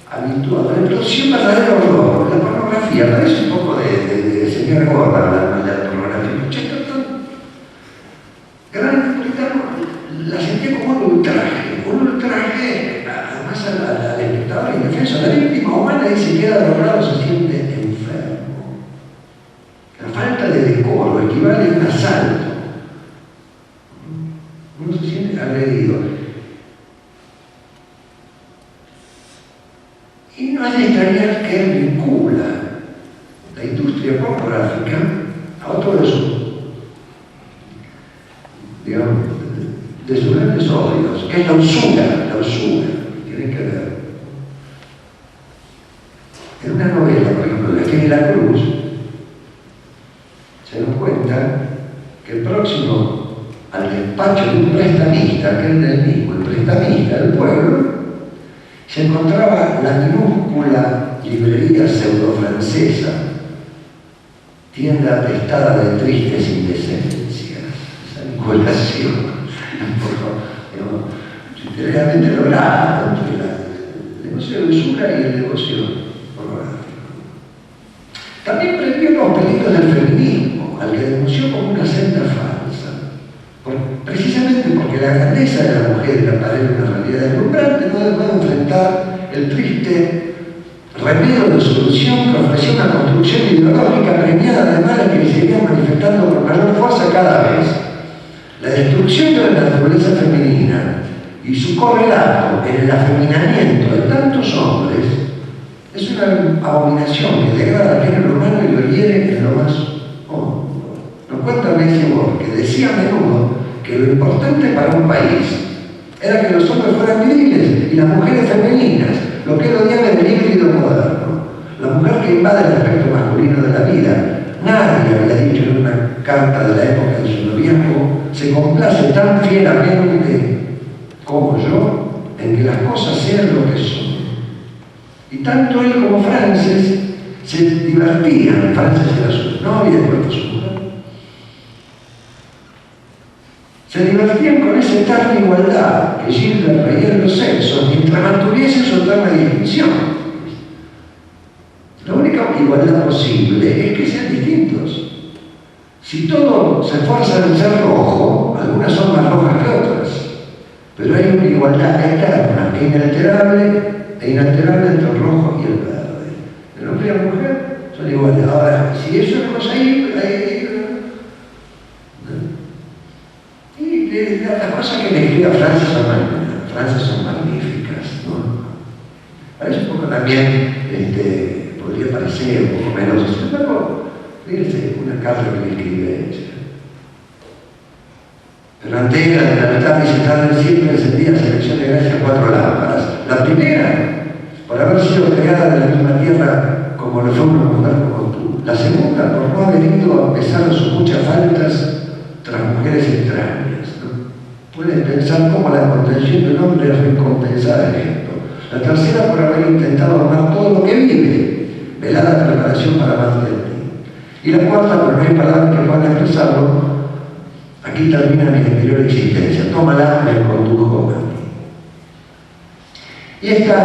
habituado, la producción verdadero horror, la pornografía, parece un poco de señora gorda hablar de la pornografía. Chesterton, gran antipuritano, la sentía como un ultraje, además al espectador indefenso. La víctima humana dice que queda logrado, se siente enfermo. La falta de decoro equivale a un asalto. Uno se siente agredido. Y no es de extrañar que él vincula la industria pornográfica a otro de sus, digamos, de sus grandes odios, que es la usura, tiene que ver. En una novela, por ejemplo, de Fe y la Cruz, se nos cuenta cuenta que próximo al despacho de un prestamista, que era el mismo, el prestamista del pueblo, se encontraba la minúscula librería pseudo-francesa, tienda atestada de tristes indecencias, esa vinculación, un poco, realmente lograda entre el negocio de usura y el negocio pornográfico. También prendió los peligros del feminismo, al que denunció como una senda falsa, precisamente porque la grandeza de la mujer era para él una realidad deslumbrante, no puede enfrentar el triste remedio de solución que ofrecía una construcción ideológica premiada de males que se seguían manifestando con mayor fuerza cada vez. La destrucción de la naturaleza femenina y su correlato en el afeminamiento de tantos hombres es una abominación que degrada al género humano y lo hiere en lo más hondo. Nos cuenta Messi Borg, que decía a menudo que lo importante para un país era que los hombres fueran viriles y las mujeres femeninas, lo que él odiaba del híbrido moderno, la mujer que invade el aspecto masculino de la vida. Nadie había dicho en una carta de la época de su noviazgo, se complace tan fieramente como yo en que las cosas sean lo que son. Y tanto él como Frances se divertían. Frances era su novia, después fue su mujer. Se divertían con esa eterna igualdad que Gilbert veía en los sexos mientras mantuviese su eterna distinción. La única igualdad posible es que sean distintos. Si todos se esfuerzan en ser rojo, algunas son más rojas que otras, pero hay una igualdad eterna e inalterable entre el rojo y el verde. El hombre y la mujer son iguales. Ahora, si eso es cosa y las cosas que le escribe a Frances son magníficas, ¿no? Parece un poco también, podría parecer un poco menos, sin embargo, fíjense, una carta que le escribe ella. Delante de la lealtad visitada del cielo encendía selección de gracia 4 lámparas. La primera, por haber sido creada de la misma tierra como lo fue una mujer como tú. La segunda, por no haber ido a pesar de sus muchas faltas tras mujeres extrañas, ¿no? Puedes pensar cómo la contención de un hombre es recompensada en esto. La tercera, por haber intentado amar todo lo que vive, velada preparación para amarte a ti. Y la cuarta, por no hay palabras que puedan expresarlo. Aquí termina mi anterior existencia. Tómala, me condujo a mí. Y esta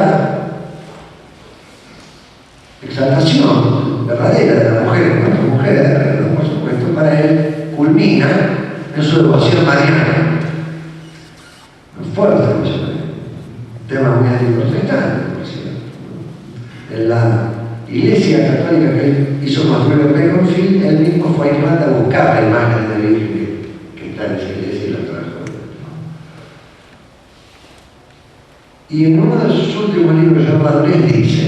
exaltación verdadera de la mujer en cuanto a mujer, por supuesto, para él culmina en su devoción mariana. Muy fuerte, un tema muy antiprotestante, por cierto. En la iglesia católica que él hizo construir en Beaconsfield, él mismo fue a Irlanda a buscar la imagen de la Virgen que está en esa iglesia y la trajo. Y en uno de sus últimos libros, Jean Madrid, dice: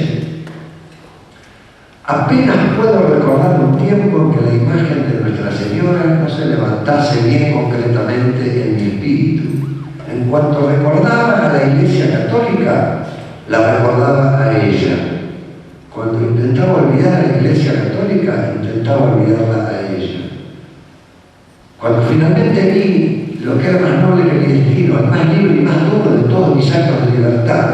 apenas puedo recordar un tiempo en que la imagen de Nuestra Señora no se levantase bien concretamente en mi espíritu. En cuanto recordaba a la Iglesia Católica, la recordaba a ella. Cuando intentaba olvidar a la Iglesia Católica, intentaba olvidarla a ella. Cuando finalmente vi lo que era más noble que mi destino, el más libre y más duro de todos mis actos de libertad,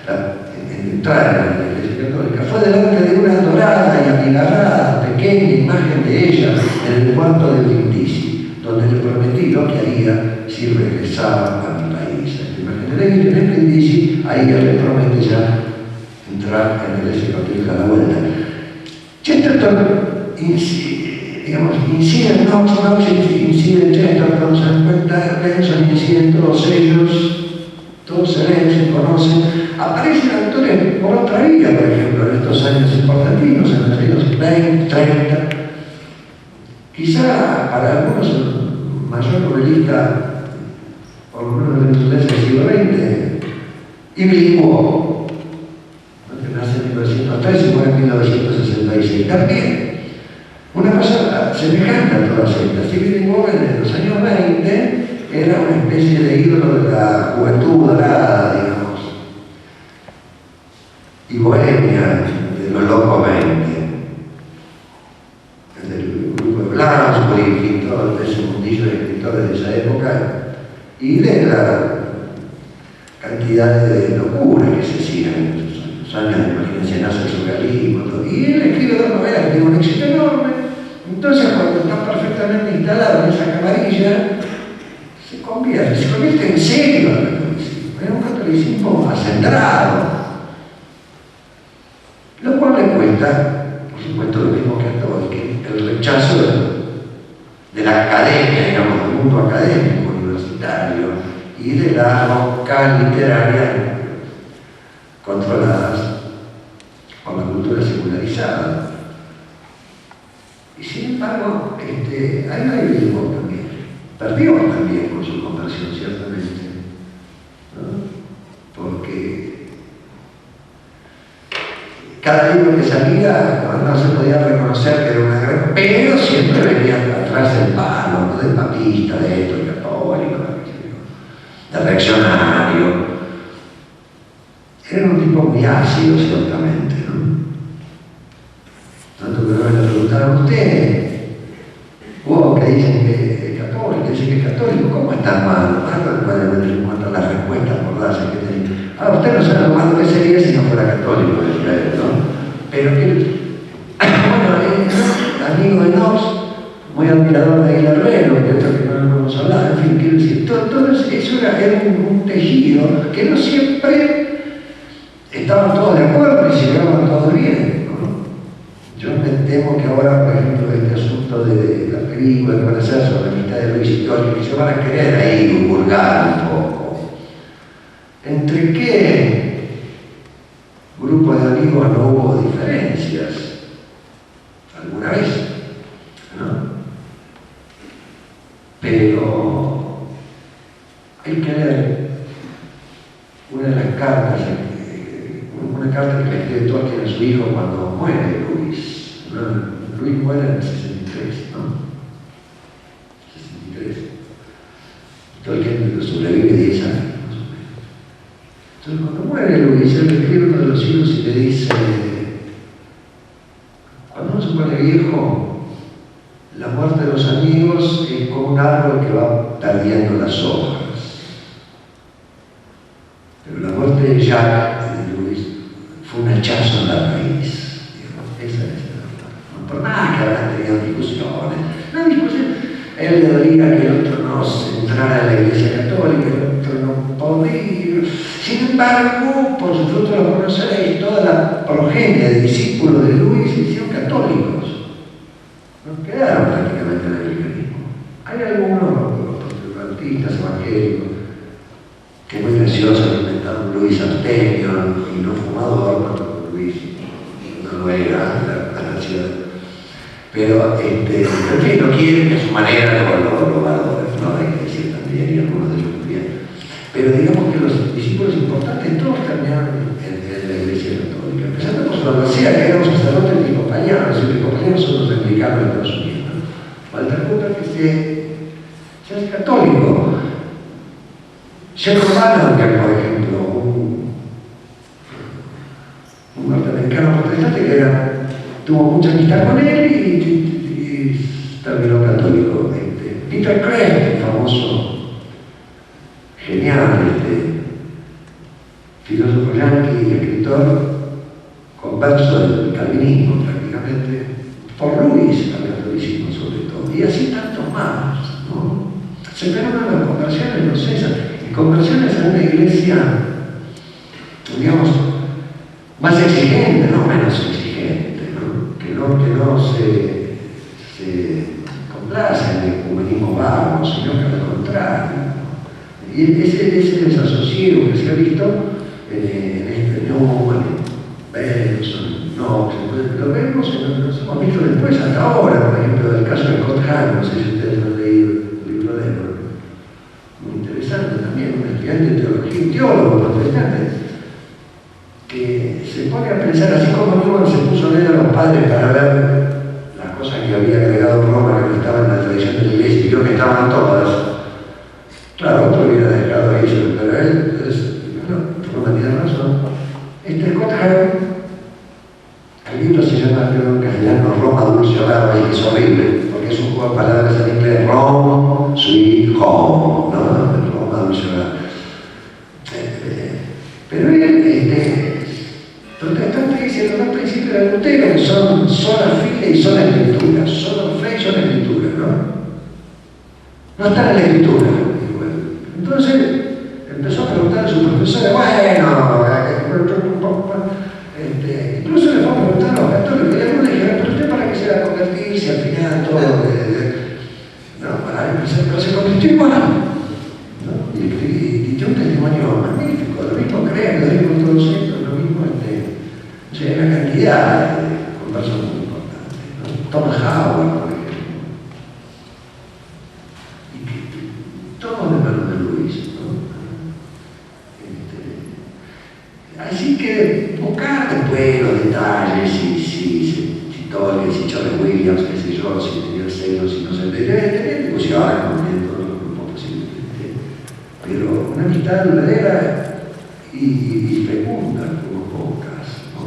en entrar en la Iglesia Católica, fue delante de una adorada y amigarada pequeña imagen de ella en el cuarto del Brindisi, donde le prometí lo que haría si regresaba a mi país. La imagen de la en el Brindisi, ahí él le promete ya entrar en la Iglesia Católica a la vuelta. Chesterton incide en Knox, incide en Chesterton, se encuentra Benson, incide en todos ellos, todos se leen, se conocen. Aparecen autores por otra vía, por ejemplo, en estos años importantísimos, en los años 20, 30. Quizá para algunos el mayor novelista, por lo menos de del siglo XX, Evelyn Waugh, que nace en 1913 y muere en 1966. También una cosa semejante a todas estas. Evelyn Waugh en los años 20 era una especie de ídolo de la juventud dorada, digamos, y bohemia de los locos 20, del grupo de Blasco, y en fin, todo ese mundillo de escritores de esa época, y de la cantidad de locura que se hacían en esos años, imagínense, nace el surrealismo, todo. Y él escribe dos novelas que tienen un éxito enorme. Entonces, cuando está perfectamente instalado en esa camarilla, se convierte en serio al catolicismo, es un catolicismo acendrado, lo cual le cuesta, por supuesto, lo mismo que a Tolkien, el rechazo de la academia, digamos, del mundo académico, universitario, y de las bocas literarias controladas por la cultura secularizada. Y sin embargo, ahí hay vivo también, perdió también con su conversión, ciertamente, ¿no? Porque cada libro que salía no se podía reconocer que era una gran, pero siempre venía atrás del palo, ¿no? Del papista, de esto, de católico, de reaccionario. Era un tipo muy ácido, ciertamente, ¿no? Tanto que no le preguntaron a usted, vos que dicen que es católico, ¿cómo es tan malo? En cuanto a las respuestas por darse que tenía. Usted no sabe lo malo que sería si no fuera católico, decía él, ¿no? Pero que, bueno, amigo de Knox, muy admirador de Aguilar Herrero, de otro que no hemos hablado, en fin, quiero decir, todo eso era un tejido que no siempre estaban todos de acuerdo y se llevaban todos bien, ¿no? Yo me temo que ahora, por ejemplo, este asunto de la película que van a hacer sobre la amistad de Luis y Tolkien, que se van a querer ahí divulgar un poco. ¿Entre qué grupo de amigos no hubo diferencias? ¿Alguna vez? ¿No? Pero hay que leer una de las cartas, una carta que le escribe Tolkien a su hijo cuando muere Luis. ¿No? Luis muere en el 63, ¿no? 63. Tolkien sobrevive 10 años, más o menos. Entonces, cuando muere Luis, él le escribe a uno de los hijos y le dice: cuando uno se pone viejo, la muerte de los amigos es como un árbol que va perdiendo las hojas. Pero la muerte de Jack y de Luis fue un hachazo en la raíz. Esa es la verdad. No por nada que habrán tenido discusiones. La discusión, él le dolía que el otro no se entrara a la iglesia católica, el otro no podía. Sin embargo, por su fruto lo conoceréis, toda la progenie de discípulos de Luis se hicieron católicos. No quedaron prácticamente en el cristianismo. Hay algunos protestantistas evangélicos que es muy gracioso inventar un Luis abstemio y no fumador, cuando Luis no lo era, la ciudad. Pero, en fin, no quieren que a su manera lo valoren, ¿no? Hay que decir también, y algunos de ellos bien. Pero digamos que los discípulos importantes todos terminaron en la Iglesia Católica, empezando por su albacea, que era un sacerdote episcopaliano. Los episcopalianos son los anglicanos de Estados Unidos, ¿no? Falta Cooper que sea católico. Jacob Banner, por ejemplo, un norteamericano protestante que tuvo mucha amistad con él y terminó católico. Peter Kreeft, el famoso, genial, filósofo yanqui y escritor, converso del calvinismo prácticamente, por Luis, al catolicismo sobre todo, y así tantos más, ¿no? Se fenómeno de conversiones no cesan. Conversiones a una iglesia, digamos, más exigente, no menos exigente, ¿no? Que no se complace en el ecumenismo vago, sino que al contrario, ¿no? Y ese desasosiego que se ha visto en Newman, Benson, Knox, lo vemos, lo hemos visto después, hasta ahora, por ejemplo, del caso de Cottham, no sé si ustedes han leído el libro de él, muy interesante también, un estudiante de teología, un teólogo protestante, que se pone a pensar, así como Newman se puso a leer a los padres para ver las cosas que había agregado Roma, que no estaban en la tradición de la iglesia, y creo que estaban todas. Claro, otro hubiera dejado ahí, pero él, Roma tiene razón. Cottham, el libro se llama, creo en castellano, Roma Dulce Hogar, y es horrible, porque es un juego de palabras en inglés, Rome, Sweet Home, ¿no? Roma, dulce hogar. Pero él, protestante, dice los dos principios de Lutero, que son sola fide y sola escritura, sola fe y sola escritura, ¿no? No está en la escritura. Entonces empezó a preguntar a su profesora, incluso le fue a preguntar a los católicos, y algunos le dijeron, pero usted para qué se va a convertir si al final todo... pero se convirtió igual, ¿no? Y dio un testimonio magnífico, lo mismo creen, lo mismo todos estos, lo mismo, o sea, una cantidad de conversaciones muy importantes, ¿no? Thomas Howard, por ejemplo, y todos de manos de Luis, ¿no? Así que buscar después los detalles, si Tolkien, si Charles Williams, qué sé yo, si tenía el seno, si no se tenía discusiones con todos los grupos posibles. Pero una amistad duradera y fecunda, como pocas, ¿no?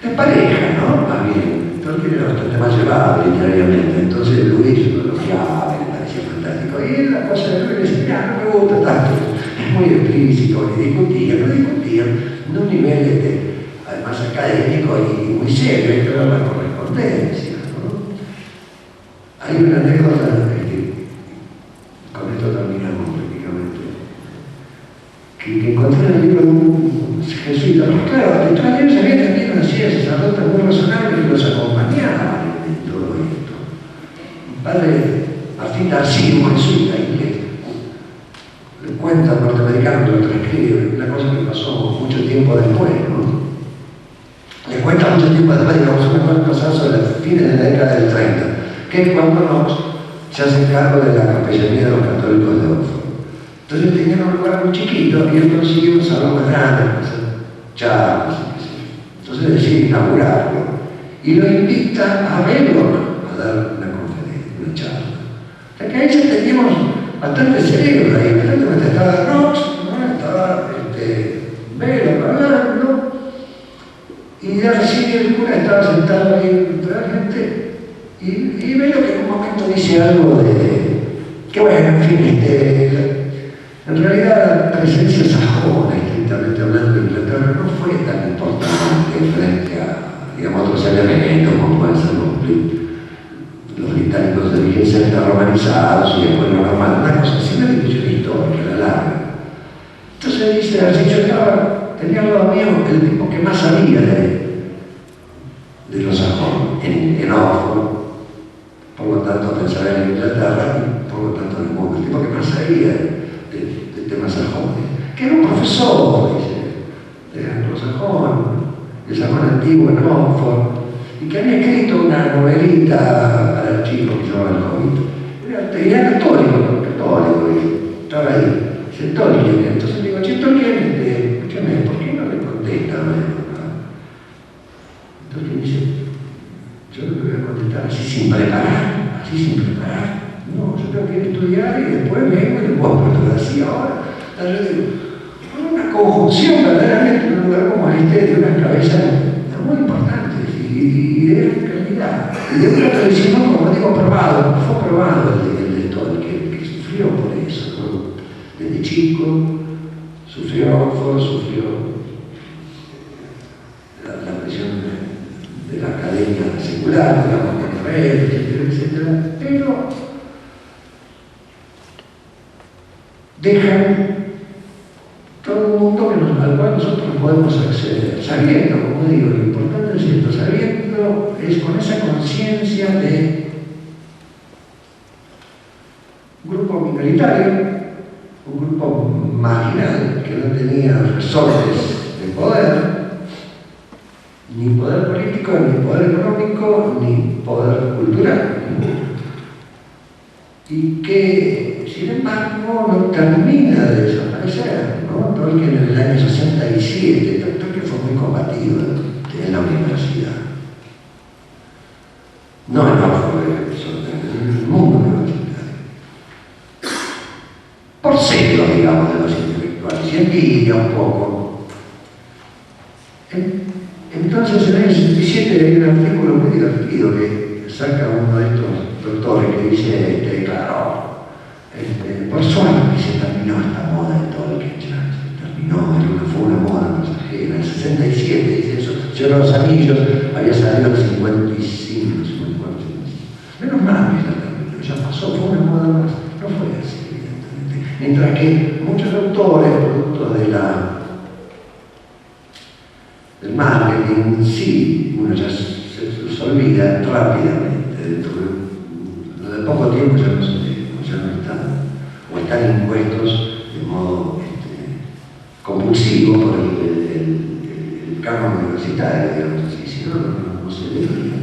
De pareja, ¿no? Más bien. Tolkien era bastante más llevado literariamente, entonces Luis lo elogiaba, le parecía fantástico. Y la cosa de Luis le decía, no me gusta tanto, es muy explícito, y discutían, en un nivel además académico y muy serio, hay que ver la correspondencia, ¿no? Hay una anécdota, con esto terminamos prácticamente, que encontré en el libro de un jesuita, porque claro, detrás de ellos había también una serie de sacerdotes muy razonables que los acompañaban en todo esto. Mi padre, Martín Darcy, un jesuita inglés, le cuenta al norteamericano que lo transcribe, una cosa que pasó mucho tiempo después, ¿no? Le cuenta mucho tiempo después, digamos, una cosa sobre los fines de la década del 30, que es cuando Knox se hace cargo de la capellanía de los católicos de Oxford. Entonces tenían un lugar muy chiquito y él consiguió un salón más grande, charlas, entonces decide inaugurarlo y lo invita a Bellon a dar una conferencia, una charla. O sea que ahí ya teníamos bastante cerebro ahí, evidentemente estaba Knox, ¿no? Estaba Bellon hablando, y así el cura estaba sentado ahí entre la gente, y Bellon que en un momento dice algo de que bueno, en fin, en realidad la presencia sajona, estrictamente hablando de Inglaterra, no fue tan importante frente a, digamos, otros elementos como pueden ser los británicos de origen celta romanizados y después lo normal, una cosa así, una discusión histórica, la larga. Entonces dice, así yo tenía al lado mío el tipo que más sabía de los sajones en Oxford, por lo tanto pensaba en Inglaterra y por lo tanto en el mundo, el tipo que más sabía del tema sajón, que era un profesor, dice, de anglosajón, de sajón antiguo en Oxford, y que había escrito una novelita para el chico que se llamaba El Hobbit. Era católico, y estaba ahí, dice Tolkien. Entonces digo, che, Tolkien, escúchame, ¿por qué no le contesta? Entonces dice, yo le voy a contestar así sin preparar. No, yo tengo que estudiar y después vengo y le puedo preguntar así ahora. Entonces yo digo, con una conjunción verdaderamente en un lugar como este de unas cabezas muy importantes y de calidad. Y de una tradición, como digo, fue probado el de Tolkien, que sufrió por eso, ¿no? Desde chico, sufrió la presión de la academia secular, digamos, con Ferrer, etcétera, pero dejan todo un mundo al cual nosotros podemos acceder, sabiendo, como digo, lo importante es esto, sabiendo, es con esa conciencia de un grupo minoritario, un grupo marginal que no tenía resortes de poder, ni poder político, ni poder económico, ni poder cultural. Y que, sin embargo, no termina de desaparecer, ¿no? Tolkien en el año 67, Tolkien fue muy combatido en la universidad. No en Oxford, en el mundo universitario. Por celos, digamos, de los intelectuales, y envidia un poco. Entonces, en el año 67 hay un artículo muy divertido que saca uno de estos doctores que dice, claro, por suerte se terminó esta moda de Tolkien, ya se terminó, fue una moda pasajera. En el 67, dice eso, Señor de los Anillos había salido en el 55, 54, 55. Menos mal que ya terminó, ya pasó, fue una moda más. No fue así, evidentemente. Mientras que muchos autores, producto del marketing, sí, uno ya se olvida rápidamente, dentro de poco tiempo ya no están, o están impuestos de modo compulsivo por el canon universitario, digamos así, si no se debería,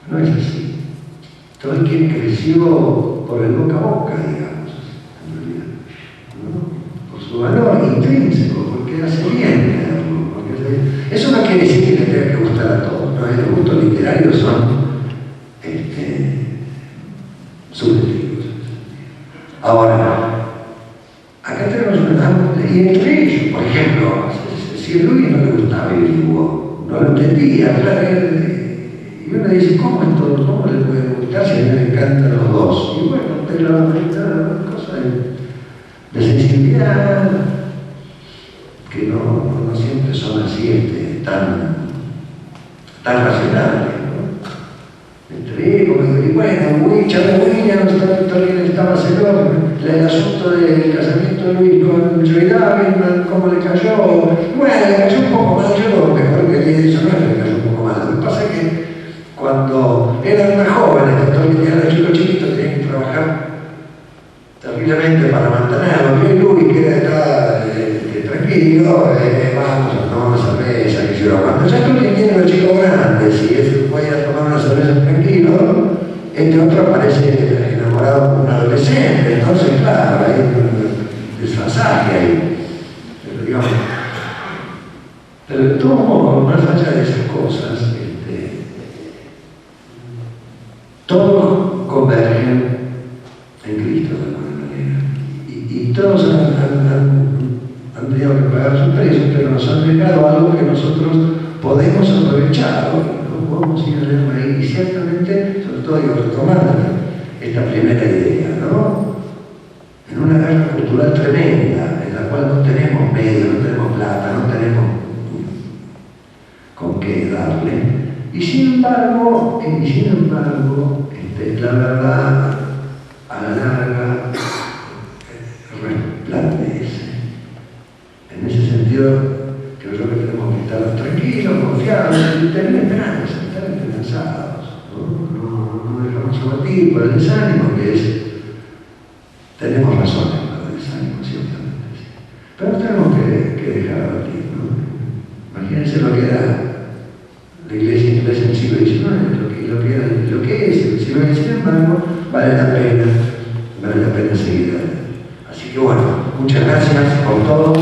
no es así. Tolkien creció por el boca a boca, digamos, en realidad, ¿no? Por su valor intrínseco, porque hace bien leerlo, eso no quiere decir que le tenga que gustar a todos, ¿no? Los gustos literarios son subjetivos. Ahora, acá tenemos y entre ellos, por ejemplo, si a Luis no le gustaba Hugo, no lo entendía, y uno dice, ¿cómo le puede gustar si a mí me encantan los dos? Y bueno, pero una cosa de sensibilidad, que no siempre son así tan racionales, ¿no? Entre ellos, y bueno, Charles Williams también estaba celoso, el asunto del casamiento de Luis con Joy Davidman, cómo le cayó, bueno, le cayó un poco mal, yo lo mejor que le he dicho no es que le cayó un poco mal, lo que pasa es que cuando eran más jóvenes, que todavía eran chicos chiquitos, tenían que trabajar terriblemente para mantenerlo. Y Luis, que era tranquilo, vamos a tomar una cerveza, que yo. Cuando ya Tolkien tiene los chicos grandes y él puede ir a tomar una cerveza tranquilo, este otro aparece enamorado con un adolescente, entonces claro, hay un desfasaje ahí. Pero de todos modos, más allá de esas cosas, todos convergen en Cristo de alguna manera. Y todos han tenido que pagar su precio, pero nos han dejado algo que nosotros podemos aprovechar, ¿no? Podemos ir a leerlo ahí, y ciertamente, sobre todo yo retomando esta primera idea, ¿no? En una guerra cultural tremenda, en la cual no tenemos medios, no tenemos plata, no tenemos con qué darle. Y sin embargo, la verdad a la larga resplandece. En ese sentido, creo yo que tenemos que estar tranquilos, confiados, y tener esperanza, estar esperanzados. No dejarnos abatir por el desánimo, que es. Tenemos razones para el desánimo, ciertamente. Sí. Pero no tenemos que dejar abatir, ¿no? Imagínense lo que era la iglesia inglesa en el siglo XIX, lo que es el siglo XIX, sin embargo, vale la pena seguir adelante. Así que bueno, muchas gracias por todo.